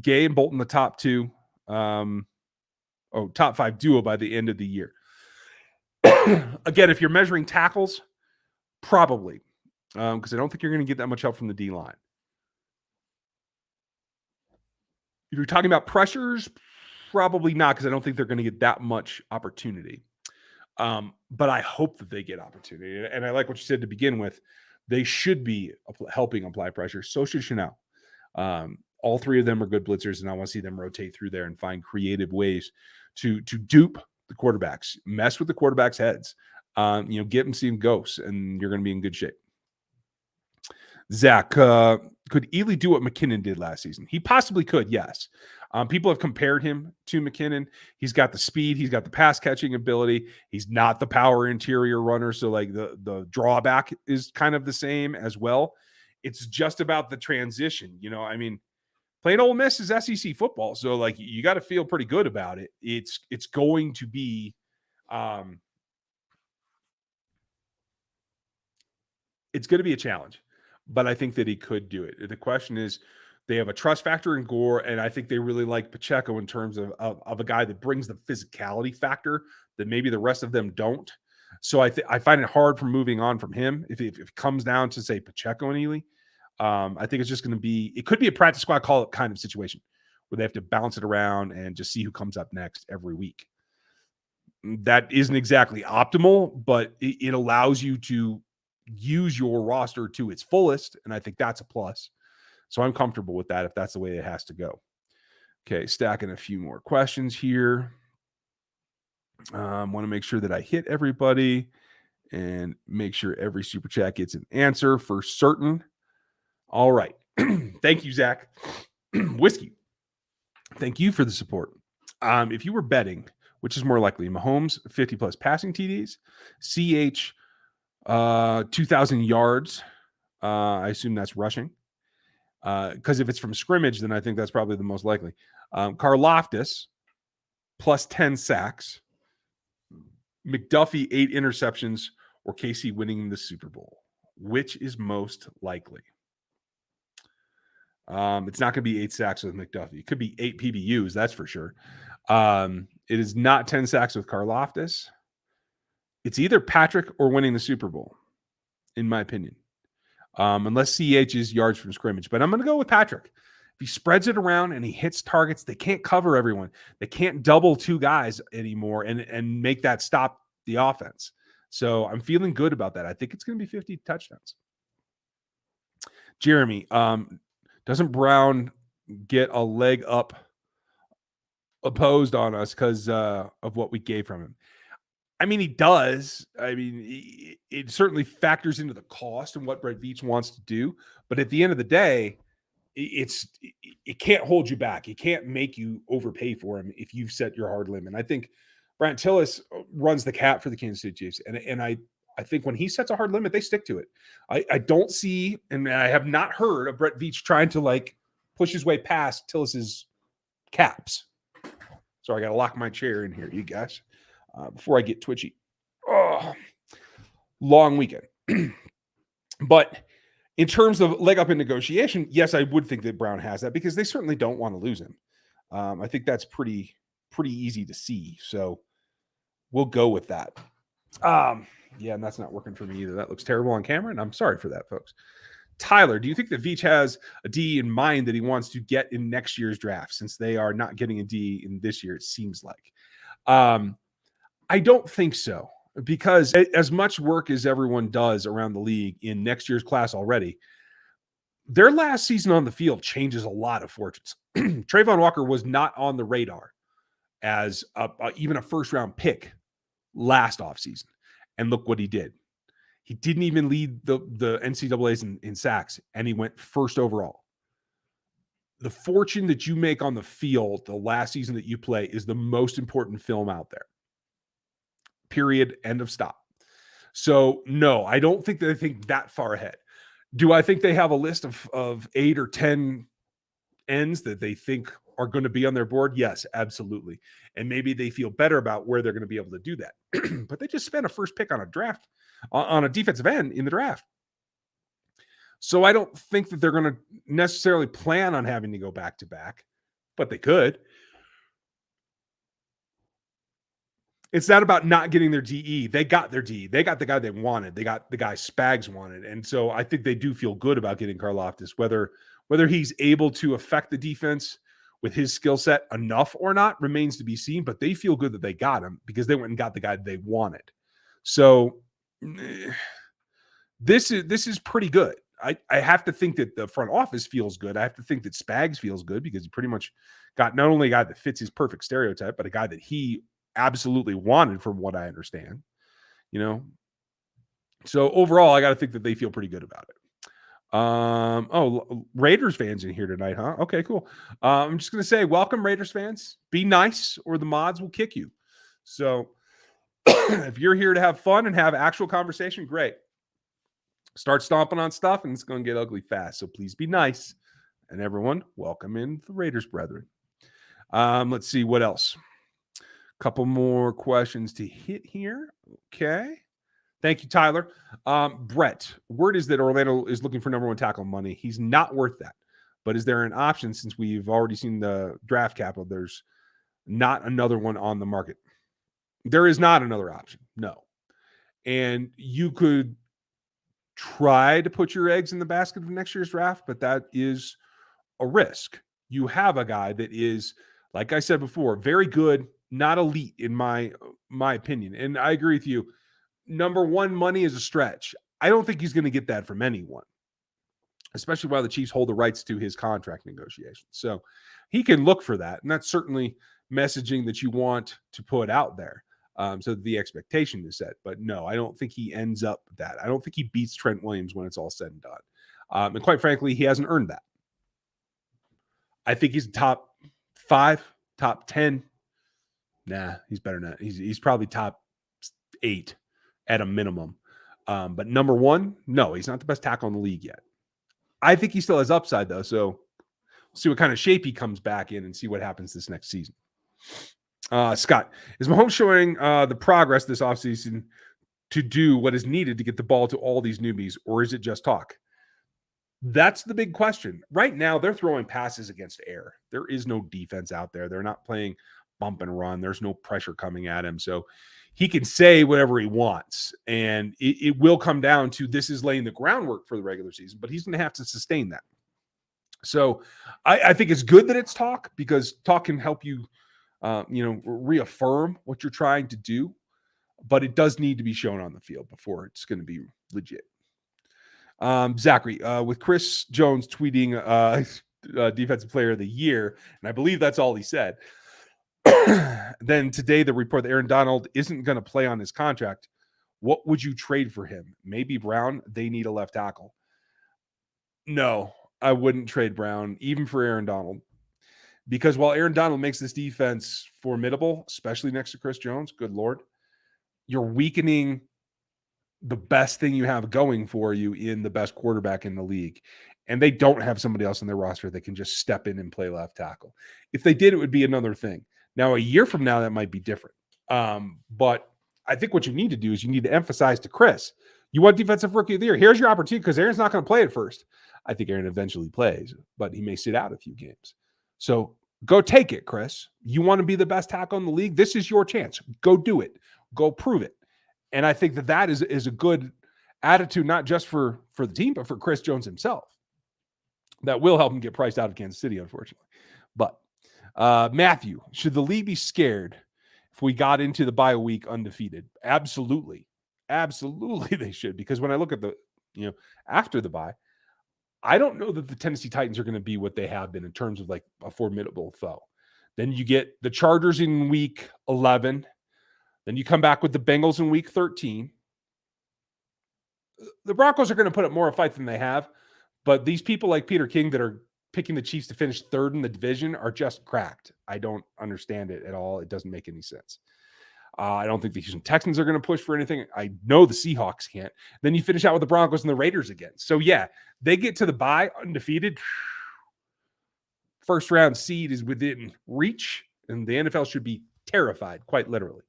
Gay and Bolton, the top 2. Top 5 duo by the end of the year. Again, if you're measuring tackles, probably. Because I don't think you're going to get that much help from the D-line. If you're talking about pressures, probably not, because I don't think they're going to get that much opportunity. But I hope that they get opportunity. And I like what you said to begin with. They should be helping apply pressure. So should Chenal. All 3 of them are good blitzers, and I want to see them rotate through there and find creative ways to dupe the quarterbacks, mess with the quarterbacks' heads, get them seeing ghosts, and you're going to be in good shape. Zach, could Ealy do what McKinnon did last season? He possibly could, yes. People have compared him to McKinnon. He's got the speed. He's got the pass catching ability. He's not the power interior runner. So, like, the drawback is kind of the same as well. It's just about the transition. I mean, playing Ole Miss is SEC football. So, like, you got to feel pretty good about it. It's going to be it's going to be a challenge, but I think that he could do it. The question is, they have a trust factor in Gore, and I think they really like Pacheco in terms of a guy that brings the physicality factor that maybe the rest of them don't. So I find it hard from moving on from him if it comes down to, say, Pacheco and Ealy. I think it's just going to be – it could be a practice squad call-up kind of situation where they have to bounce it around and just see who comes up next every week. That isn't exactly optimal, but it allows you to use your roster to its fullest, and I think that's a plus. So I'm comfortable with that if that's the way it has to go. Okay, stacking a few more questions here. Want to make sure that I hit everybody and make sure every super chat gets an answer for certain. All right. Thank you, Zach. Whiskey. Thank you for the support. If you were betting, which is more likely, Mahomes 50+ passing TDs, CH 2,000 yards. I assume that's rushing. Because if it's from scrimmage, then I think that's probably the most likely. Karlaftis plus 10 sacks, McDuffie 8 interceptions, or KC winning the Super Bowl. Which is most likely? It's not going to be 8 sacks with McDuffie. It could be 8 PBUs, that's for sure. It is not 10 sacks with Karlaftis. It's either Patrick or winning the Super Bowl, in my opinion. Unless CH is yards from scrimmage. But I'm going to go with Patrick. If he spreads it around and he hits targets, they can't cover everyone. They can't double 2 guys anymore and make that stop the offense. So I'm feeling good about that. I think it's going to be 50 touchdowns. Jeremy, doesn't Brown get a leg up opposed on us because of what we gave from him? I mean, he does. I mean, it certainly factors into the cost and what Brett Veach wants to do. But at the end of the day, it can't hold you back. It can't make you overpay for him if you've set your hard limit. And I think Brian Tillis runs the cap for the Kansas City Chiefs. And I think when he sets a hard limit, they stick to it. I don't see, and I have not heard of Brett Veach trying to like push his way past Tillis's caps. So I got to lock my chair in here, you guys. Before I get twitchy. Oh, long weekend. But in terms of leg up in negotiation, yes, I would think that Brown has that because they certainly don't want to lose him. I think that's pretty easy to see. So we'll go with that. Yeah, and that's not working for me either. That looks terrible on camera, and I'm sorry for that, folks. Tyler, do you think that Veach has a D in mind that he wants to get in next year's draft since they are not getting a D in this year, it seems like? I don't think so, because as much work as everyone does around the league in next year's class already, their last season on the field changes a lot of fortunes. Trayvon Walker was not on the radar as even a first-round pick last offseason. And look what he did. He didn't even lead the NCAAs in sacks, and he went first overall. The fortune that you make on the field the last season that you play is the most important film out there. Period. End of stop. So, no, I don't think that they think that far ahead. Do I think they have a list of 8 or 10 ends that they think are going to be on their board? Yes, absolutely. And maybe they feel better about where they're going to be able to do that. But they just spent a first pick on a draft, on a defensive end in the draft. So I don't think that they're going to necessarily plan on having to go back to back, but they could. It's not about not getting their DE. They got their DE. They got the guy they wanted. They got the guy Spags wanted. And so I think they do feel good about getting Karlaftis, whether he's able to affect the defense with his skill set enough or not remains to be seen, but they feel good that they got him because they went and got the guy they wanted. So this is pretty good. I have to think that the front office feels good. I have to think that Spags feels good because he pretty much got not only a guy that fits his perfect stereotype, but a guy that he absolutely wanted, from what I understand. So overall, I got to think that they feel pretty good about it. Raiders fans in here tonight, huh? Okay, cool. I'm just gonna say, welcome, Raiders fans. Be nice, or the mods will kick you. So if you're here to have fun and have actual conversation, great. Start stomping on stuff, and it's gonna get ugly fast. So please be nice, and everyone, welcome in the Raiders brethren. Let's see what else. Couple more questions to hit here. Okay. Thank you, Tyler. Brett, word is that Orlando is looking for number one tackle money. He's not worth that. But is there an option, since we've already seen the draft capital, there's not another one on the market? There is not another option. No. And you could try to put your eggs in the basket of next year's draft, but that is a risk. You have a guy that is, like I said before, very good, not elite in my opinion. And I agree with you. Number one money is a stretch. I don't think he's going to get that from anyone, especially while the Chiefs hold the rights to his contract negotiations. So he can look for that. And that's certainly messaging that you want to put out there. So the expectation is set. But no, I don't think he ends up with that. I don't think he beats Trent Williams when it's all said and done. And quite frankly, he hasn't earned that. I think he's top 5, top 10. Nah, he's better than that. He's probably top 8 at a minimum. But number one, no, he's not the best tackle in the league yet. I think he still has upside, though. So we'll see what kind of shape he comes back in and see what happens this next season. Scott, is Mahomes showing the progress this offseason to do what is needed to get the ball to all these newbies, or is it just talk? That's the big question. Right now, they're throwing passes against air. There is no defense out there. They're not playing bump and run. There's no pressure coming at him. So he can say whatever he wants. And it will come down to, this is laying the groundwork for the regular season, but he's going to have to sustain that. So I think it's good that it's talk, because talk can help you, reaffirm what you're trying to do, but it does need to be shown on the field before it's going to be legit. Zachary, with Chris Jones tweeting defensive player of the year, and I believe that's all he said. Then today, the report that Aaron Donald isn't going to play on his contract. What would you trade for him? Maybe Brown. They need a left tackle. No, I wouldn't trade Brown, even for Aaron Donald. Because while Aaron Donald makes this defense formidable, especially next to Chris Jones, good Lord, you're weakening the best thing you have going for you in the best quarterback in the league. And they don't have somebody else on their roster that can just step in and play left tackle. If they did, it would be another thing. Now, a year from now, that might be different. But I think what you need to do is you need to emphasize to Chris, You want defensive rookie of the year. Here's your opportunity because Aaron's not going to play at first. I think Aaron eventually plays, but he may sit out a few games. So go take it, Chris. You want to be the best tackle in the league? This is your chance. Go do it. Go prove it. And I think that is a good attitude, not just for the team, but for Chris Jones himself. That will help him get priced out of Kansas City, unfortunately. But Matthew, should the league be scared if we got into the bye week undefeated? Absolutely. Absolutely they should. Because when I look at after the bye, I don't know that the Tennessee Titans are going to be what they have been in terms of like a formidable foe. Then you get the Chargers in week 11. Then you come back with the Bengals in week 13. The Broncos are going to put up more of a fight than they have. But these people like Peter King that are picking the Chiefs to finish third in the division are just cracked. I don't understand it at all. It doesn't make any sense. I don't think the Houston Texans are going to push for anything. I know the Seahawks can't. Then you finish out with the Broncos and the Raiders again. So, yeah, they get to the bye undefeated. First round seed is within reach, and the NFL should be terrified, quite literally.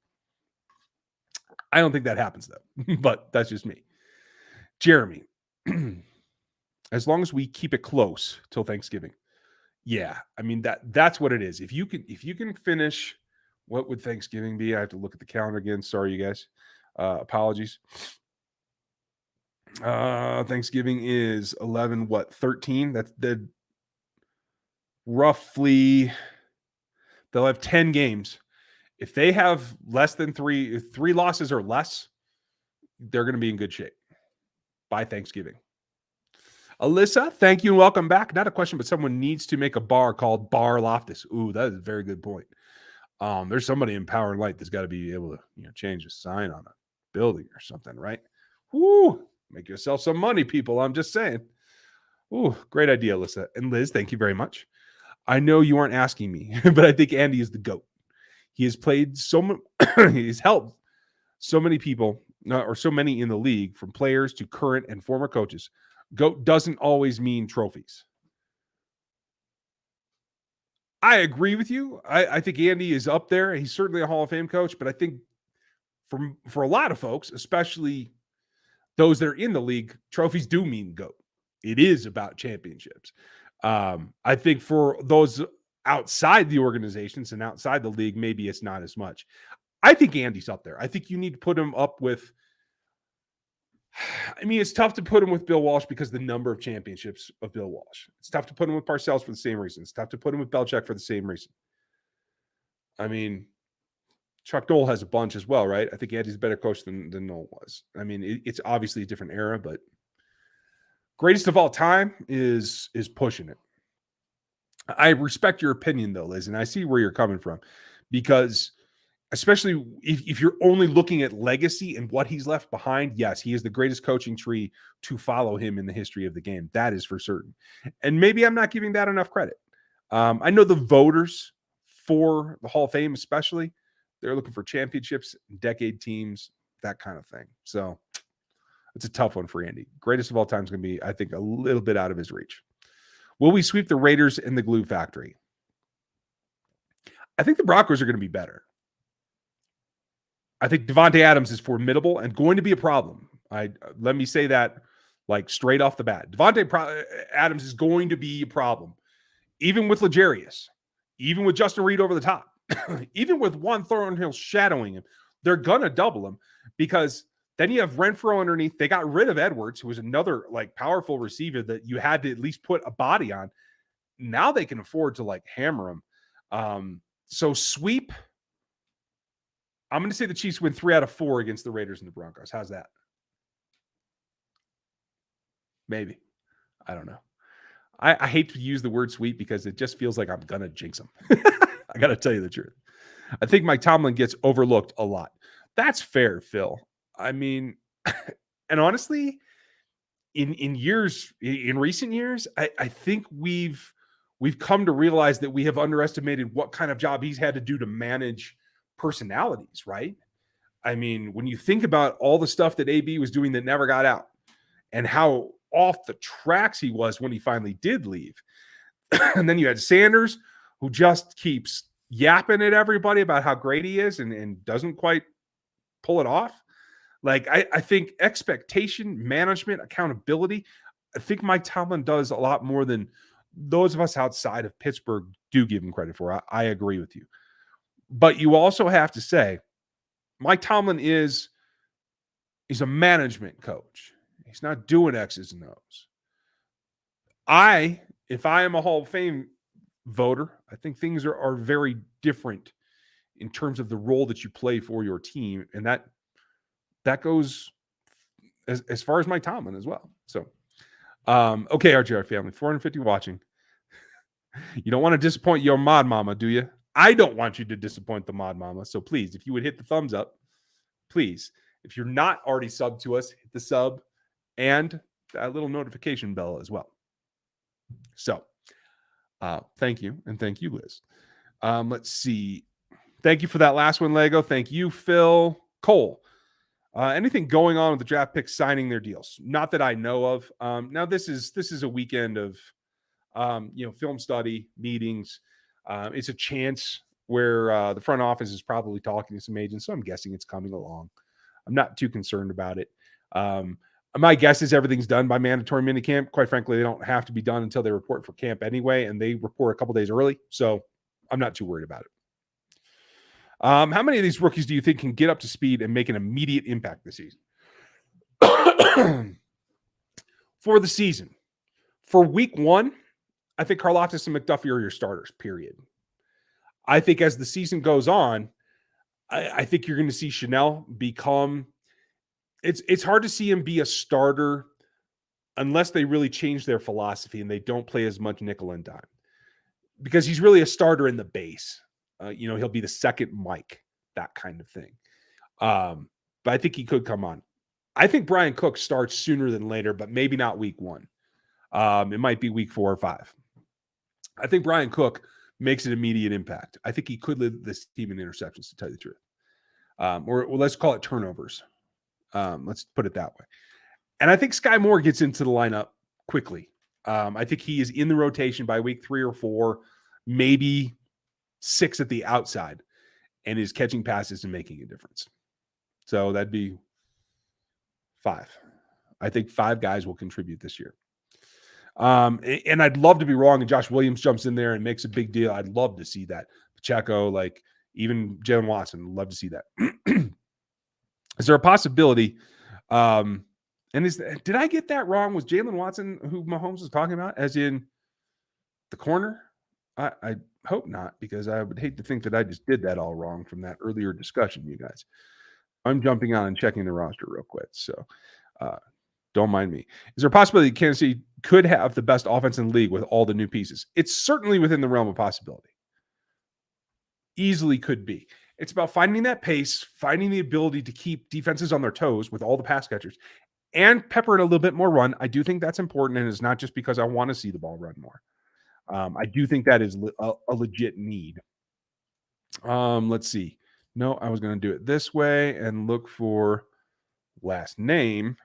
I don't think that happens, though, but that's just me. Jeremy, as long as we keep it close till Thanksgiving. Yeah, I mean, that's what it is. If you can finish... What would Thanksgiving be? I have to look at the calendar again. Sorry, you guys. Apologies. Thanksgiving is 13? That's the roughly, they'll have 10 games. If they have less than three losses or less, they're going to be in good shape by Thanksgiving. Alyssa, thank you and welcome back. Not a question, but someone needs to make a bar called Karlaftis. Ooh, that is a very good point. There's somebody in Power and Light that's got to be able to, change a sign on a building or something, right? Woo! Make yourself some money, people. I'm just saying. Ooh, great idea, Alyssa. And Liz, thank you very much. I know you aren't asking me, but I think Andy is the GOAT. He has played he's helped so many people, or so many in the league, from players to current and former coaches. GOAT doesn't always mean trophies. I agree with you. I think Andy is up there. He's certainly a Hall of Fame coach, but I think for a lot of folks, especially those that are in the league, trophies do mean GOAT. It is about championships. I think for those outside the organizations and outside the league, maybe it's not as much. I think Andy's up there. I think you need to put him up with, it's tough to put him with Bill Walsh because the number of championships of Bill Walsh. It's tough to put him with Parcells for the same reason. It's tough to put him with Belichick for the same reason. Chuck Noll has a bunch as well, right? I think Andy's a better coach than Noll was. It's obviously a different era, but greatest of all time is pushing it. I respect your opinion, though, Liz, and I see where you're coming from, because especially if you're only looking at legacy and what he's left behind, yes, he is the greatest coaching tree to follow him in the history of the game. That is for certain. And maybe I'm not giving that enough credit. I know the voters for the Hall of Fame, especially, they're looking for championships, decade teams, that kind of thing. So it's a tough one for Andy. Greatest of all time is going to be, I think, a little bit out of his reach. Will we sweep the Raiders in the glue factory? I think the Broncos are going to be better. I think Devontae Adams is formidable and going to be a problem. Let me say that like straight off the bat. Devontae Adams is going to be a problem. Even with L'Jarius, even with Justin Reed over the top, even with Juan Thornhill shadowing him, they're going to double him because then you have Renfro underneath. They got rid of Edwards, who was another like powerful receiver that you had to at least put a body on. Now they can afford to like hammer him. So sweep. I'm going to say the Chiefs win 3 out of 4 against the Raiders and the Broncos. How's that? Maybe. I don't know. I hate to use the word sweep because it just feels like I'm going to jinx them. I got to tell you the truth. I think Mike Tomlin gets overlooked a lot. That's fair, Phil. And honestly, in recent years, I think we've come to realize that we have underestimated what kind of job he's had to do to manage personalities, right? When you think about all the stuff that AB was doing that never got out and how off the tracks he was when he finally did leave. And then you had Sanders, who just keeps yapping at everybody about how great he is and doesn't quite pull it off. Like, I think expectation, management, accountability, I think Mike Tomlin does a lot more than those of us outside of Pittsburgh do give him credit for. I agree with you. But you also have to say, Mike Tomlin he's a management coach. He's not doing X's and O's. If I am a Hall of Fame voter, I think things are very different in terms of the role that you play for your team. And that goes as far as Mike Tomlin as well. So, okay, RJR family, 450 watching. You don't want to disappoint your mod mama, do you? I don't want you to disappoint the mod mama. So please, if you would hit the thumbs up, please. If you're not already subbed to us, hit the sub and that little notification bell as well. So, thank you. And thank you, Liz. Let's see. Thank you for that last one, Lego. Thank you, Phil. Cole. Anything going on with the draft picks signing their deals? Not that I know of. Now this is a weekend of film study meetings. It's a chance where the front office is probably talking to some agents, so I'm guessing it's coming along. I'm not too concerned about it. My guess is everything's done by mandatory minicamp. Quite frankly, they don't have to be done until they report for camp anyway, and they report a couple days early, so I'm not too worried about it. How many of these rookies do you think can get up to speed and make an immediate impact this season? For the season. For week 1, I think Karlaftis and Mcduffie are your starters, period. I think as the season goes on, I think you're going to see Chenal become it's hard to see him be a starter unless they really change their philosophy and they don't play as much nickel and dime. Because he's really a starter in the base. He'll be the second Mike, that kind of thing. But I think he could come on. I think Bryan Cook starts sooner than later, but maybe not week 1. It might be week 4 or 5. I think Bryan Cook makes an immediate impact. I think he could lead this team in interceptions, to tell you the truth. Or let's call it turnovers. Let's put it that way. And I think Sky Moore gets into the lineup quickly. I think he is in the rotation by week 3 or 4, maybe 6 at the outside, and is catching passes and making a difference. So that'd be 5. I think 5 guys will contribute this year. And I'd love to be wrong, and Josh Williams jumps in there and makes a big deal. I'd love to see that. Pacheco, like even Jaylen Watson, love to see that. Is there a possibility? Did I get that wrong? Was Jaylen Watson who Mahomes was talking about, as in the corner? I hope not, because I would hate to think that I just did that all wrong from that earlier discussion, you guys. I'm jumping on and checking the roster real quick, so don't mind me. Is there a possibility Kansas City could have the best offense in the league with all the new pieces? It's certainly within the realm of possibility. Easily could be. It's about finding that pace, finding the ability to keep defenses on their toes with all the pass catchers, and pepper it a little bit more run. I do think that's important, and it's not just because I want to see the ball run more. I do think that is a legit need. Let's see. No, I was going to do it this way and look for last name.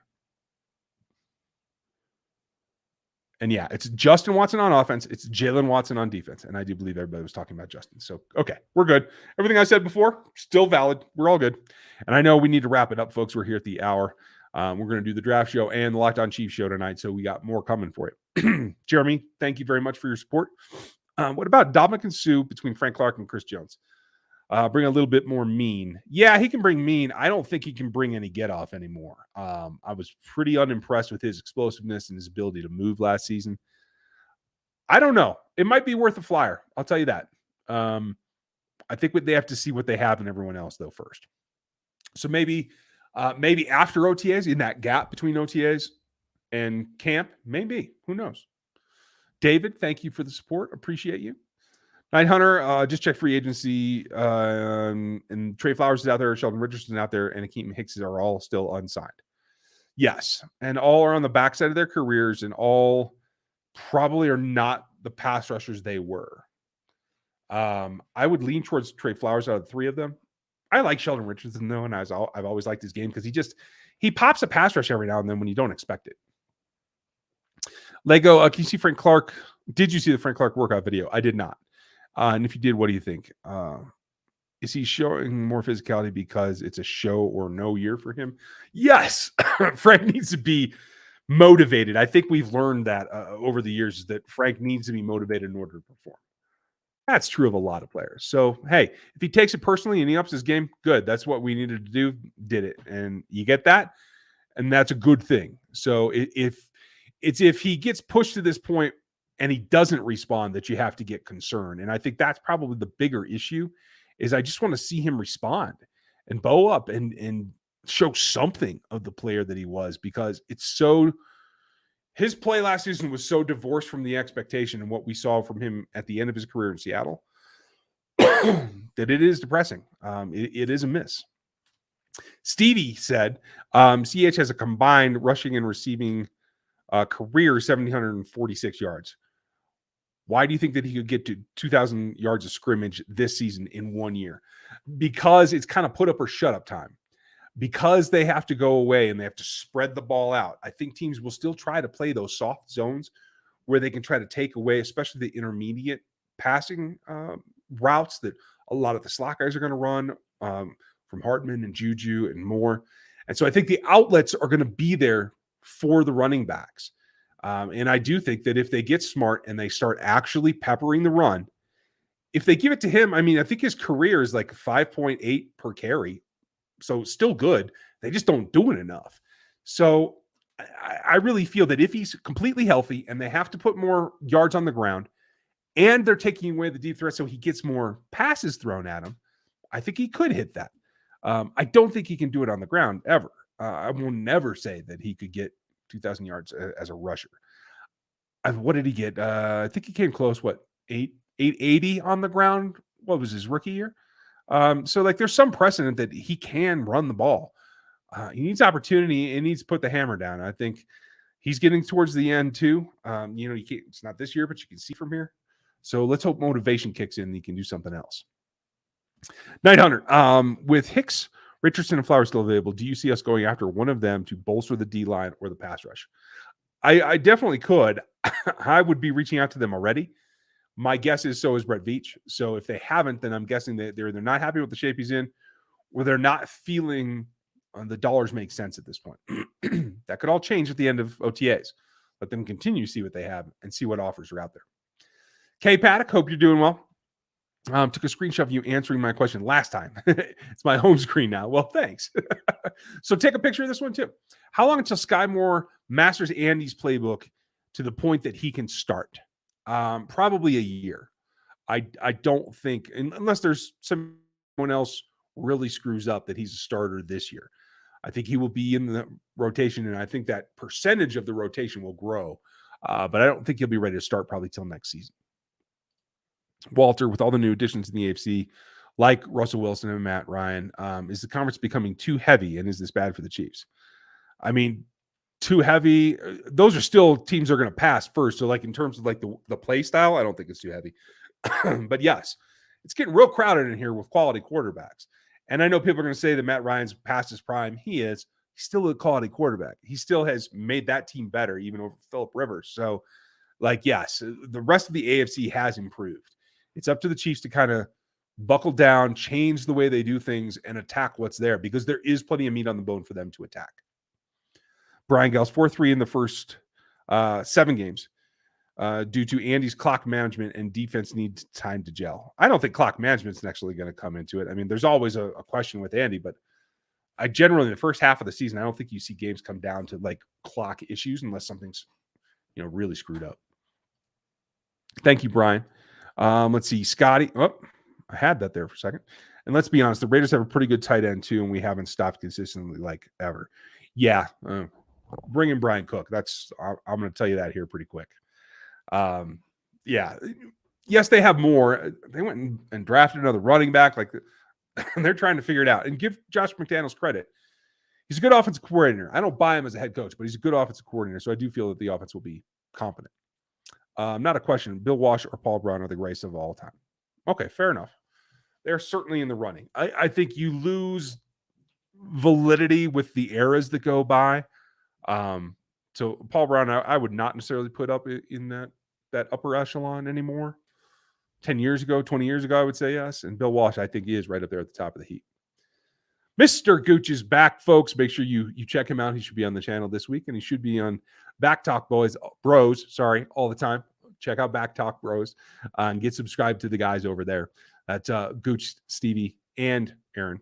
And yeah, it's Justin Watson on offense. It's Jaylen Watson on defense. And I do believe everybody was talking about Justin. So, okay, we're good. Everything I said before, still valid. We're all good. And I know we need to wrap it up, folks. We're here at the hour. We're going to do the draft show and the Locked On Chiefs show tonight. So we got more coming for you. Jeremy, thank you very much for your support. What about Dominic Sue between Frank Clark and Chris Jones? Bring a little bit more mean. Yeah, he can bring mean. I don't think he can bring any get off anymore. I was pretty unimpressed with his explosiveness and his ability to move last season. I don't know. It might be worth a flyer. I'll tell you that. I think they have to see what they have in everyone else, though, first. So maybe after OTAs, in that gap between OTAs and camp, maybe. Who knows? David, thank you for the support. Appreciate you. Night Hunter, just check free agency. And Trey Flowers is out there, Sheldon Richardson out there, and Akeem Hicks are all still unsigned. Yes. And all are on the backside of their careers, and all probably are not the pass rushers they were. I would lean towards Trey Flowers out of the 3 of them. I like Sheldon Richardson, though, and I've always liked his game because he pops a pass rush every now and then when you don't expect it. Lego, can you see Frank Clark? Did you see the Frank Clark workout video? I did not. And if you did, what do you think? Is he showing more physicality because it's a show or no year for him? Yes. Frank needs to be motivated. I think we've learned that over the years that Frank needs to be motivated in order to perform. That's true of a lot of players. So, hey, if he takes it personally and he ups his game, good. That's what we needed to do. Did it. And you get that. And that's a good thing. So if he gets pushed to this point and he doesn't respond, that you have to get concerned. And I think that's probably the bigger issue is I just want to see him respond and bow up and show something of the player that he was, because it's so his play last season was so divorced from the expectation and what we saw from him at the end of his career in Seattle that it is depressing. It is a miss. Stevie said, CH has a combined rushing and receiving career 1,746 yards. Why do you think that he could get to 2,000 yards of scrimmage this season in 1 year? Because it's kind of put up or shut up time. Because they have to go away and they have to spread the ball out. I think teams will still try to play those soft zones where they can try to take away, especially the intermediate passing routes that a lot of the slot guys are going to run from Hartman and Juju and more. And so I think the outlets are going to be there for the running backs. And I do think that if they get smart and they start actually peppering the run, if they give it to him, I mean, I think his career is like 5.8 per carry. So still good. They just don't do it enough. So I really feel that if he's completely healthy and they have to put more yards on the ground and they're taking away the deep threat so he gets more passes thrown at him, I think he could hit that. I don't think he can do it on the ground ever. I will never say that he could get 2,000 yards as a rusher. What did he get? I think he came close. 880 on the ground? What was his rookie year? So like there's some precedent that he can run the ball. He needs opportunity and needs to put the hammer down. I think he's getting towards the end too. You can't, it's not this year, but you can see from here. So let's hope motivation kicks in and he can do something else. Night Hunter, with Hicks, Richardson, and Flowers still available, do you see us going after one of them to bolster the D-line or the pass rush? I definitely could. I would be reaching out to them already. My guess is so is Brett Veach. So if they haven't, then I'm guessing that they're not happy with the shape he's in, or they're not feeling the dollars make sense at this point. That could all change at the end of OTAs. Let them continue to see what they have and see what offers are out there. Kay Paddock, hope you're doing well. Took a screenshot of you answering my question last time. It's my home screen now. Well, thanks. So take a picture of this one too. How long until Sky Moore masters Andy's playbook to the point that he can start? Probably a year. I don't think, unless there's someone else really screws up, that he's a starter this year. I think he will be in the rotation, and I think that percentage of the rotation will grow. But I don't think he'll be ready to start probably till next season. Walter, with all the new additions in the AFC, like Russell Wilson and Matt Ryan, is the conference becoming too heavy, and is this bad for the Chiefs? I mean, too heavy. Those are still teams that are going to pass first. So like in terms of like the play style, I don't think it's too heavy. But yes, it's getting real crowded in here with quality quarterbacks. And I know people are going to say that Matt Ryan's past his prime. He's still a quality quarterback. He still has made that team better, even over Phillip Rivers. So like, yes, the rest of the AFC has improved. It's up to the Chiefs to kind of buckle down, change the way they do things, and attack what's there, because there is plenty of meat on the bone for them to attack. Brian Gales, 4-3 in the first 7 games due to Andy's clock management and defense needs time to gel. I don't think clock management's actually going to come into it. I mean, there's always a question with Andy, but I generally, in the first half of the season, I don't think you see games come down to like clock issues unless something's, really screwed up. Thank you, Brian. Let's see. Scotty. Oh, I had that there for a second. And let's be honest, the Raiders have a pretty good tight end too, and we haven't stopped consistently like ever. Yeah. Bring in Brian Cook. I'm going to tell you that here pretty quick. Yeah. Yes, they have more. They went and drafted another running back. Like they're trying to figure it out. And give Josh McDaniels credit. He's a good offensive coordinator. I don't buy him as a head coach, but he's a good offensive coordinator. So I do feel that the offense will be competent. Not a question. Bill Walsh or Paul Brown are the greatest of all time. Okay, fair enough. They're certainly in the running. I think you lose validity with the eras that go by. So Paul Brown, I would not necessarily put up in that upper echelon anymore. 10 years ago, 20 years ago, I would say yes. And Bill Walsh, I think he is right up there at the top of the heap. Mr. Gooch is back, folks. Make sure you check him out. He should be on the channel this week, and he should be on Back Talk Bros, all the time. Check out Back Talk Bros and get subscribed to the guys over there. That's Gooch, Stevie, and Aaron.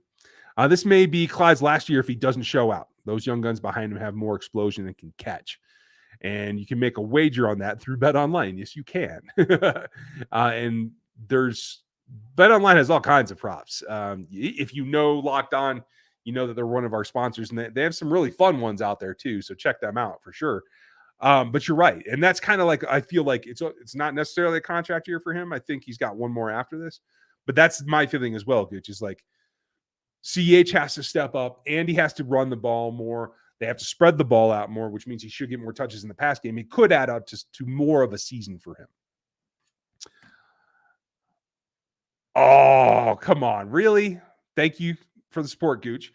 This may be Clyde's last year if he doesn't show out. Those young guns behind him have more explosion than can catch. And you can make a wager on that through Bet Online. Yes, you can. And there's Bet Online has all kinds of props. If you know Locked On, you know that they're one of our sponsors, and they have some really fun ones out there too. So check them out for sure. But you're right, and that's kind of like, I feel like it's not necessarily a contract year for him. I think he's got one more after this, but that's my feeling as well. Which is like CH has to step up, Andy has to run the ball more. They have to spread the ball out more, which means he should get more touches in the pass game. It could add up to more of a season for him. Oh, come on. Really? Thank you for the support, Gooch.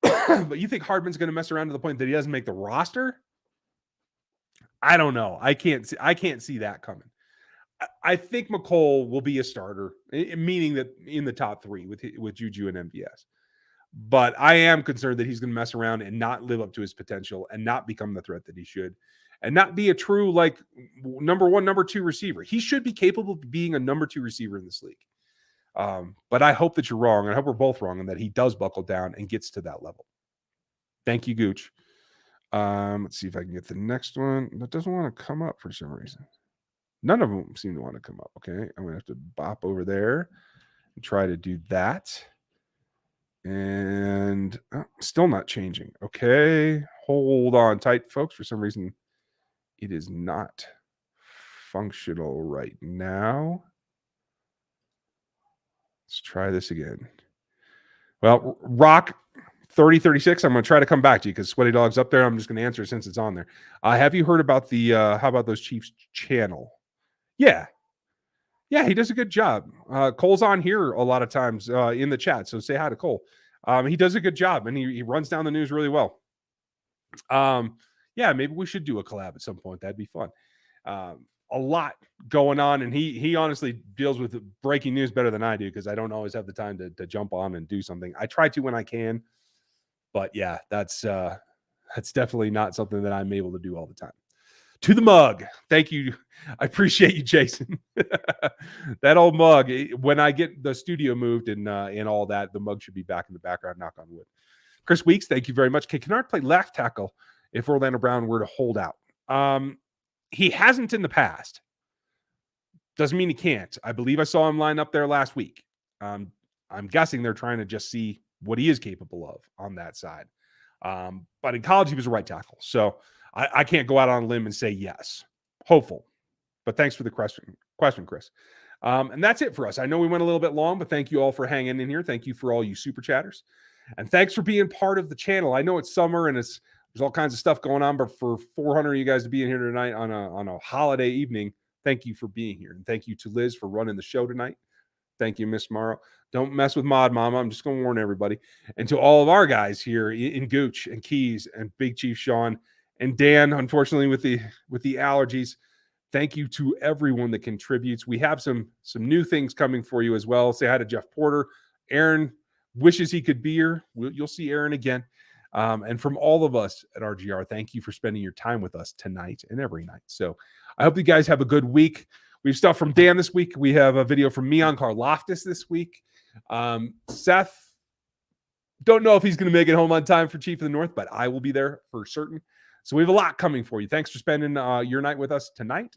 But you think Hardman's going to mess around to the point that he doesn't make the roster? I don't know. I can't see that coming. I think McColl will be a starter, meaning that in the top three with Juju and MVS. But I am concerned that he's going to mess around and not live up to his potential and not become the threat that he should and not be a true, like, number one, number two receiver. He should be capable of being a number two receiver in this league. But I hope that you're wrong. I hope we're both wrong and that he does buckle down and gets to that level. Thank you, Gooch. Let's see if I can get the next one. That doesn't want to come up for some reason. None of them seem to want to come up. Okay. I'm going to have to bop over there and try to do that. And still not changing. Okay. Hold on tight, folks. For some reason, it is not functional right now. Let's try this again. Well, Rock 3036, I'm going to try to come back to you because Sweaty Dog's up there. I'm just going to answer since it's on there. Have you heard about the how about those Chiefs channel? Yeah, he does a good job. Cole's on here a lot of times in the chat, so say hi to Cole. He does a good job, and he runs down the news really well. Yeah, maybe we should do a collab at some point. That'd be fun. A lot going on, and he honestly deals with breaking news better than I do because I don't always have the time to jump on and do something. I try to when I can, but yeah, that's definitely not something that I'm able to do all the time. To the mug. Thank you. I appreciate you, Jason. That old mug. When I get the studio moved and all that, the mug should be back in the background, knock on wood. Chris Weeks, thank you very much. Can Kennard play left tackle if Orlando Brown were to hold out? He hasn't in the past. Doesn't mean he can't. I believe I saw him line up there last week. I'm guessing they're trying to just see what he is capable of on that side. But in college, he was a right tackle. So I can't go out on a limb and say yes. Hopeful. But thanks for the question, Chris. And that's it for us. I know we went a little bit long, but thank you all for hanging in here. Thank you for all you super chatters. And thanks for being part of the channel. I know it's summer and there's all kinds of stuff going on, but for 400 of you guys to be in here tonight on a holiday evening, thank you for being here. And thank you to Liz for running the show tonight. Thank you, Miss Morrow. Don't mess with Mod Mama. I'm just going to warn everybody. And to all of our guys here in Gooch and Keys and Big Chief Sean and Dan, unfortunately with the allergies, thank you to everyone that contributes. We have some new things coming for you as well. Say hi to Jeff Porter. Aaron wishes he could be here. You'll see Aaron again. And from all of us at RGR, thank you for spending your time with us tonight and every night. So I hope you guys have a good week. We have stuff from Dan this week. We have a video from me on Karlaftis this week. Seth, don't know if he's going to make it home on time for Chief of the North, but I will be there for certain. So we have a lot coming for you. Thanks for spending your night with us tonight.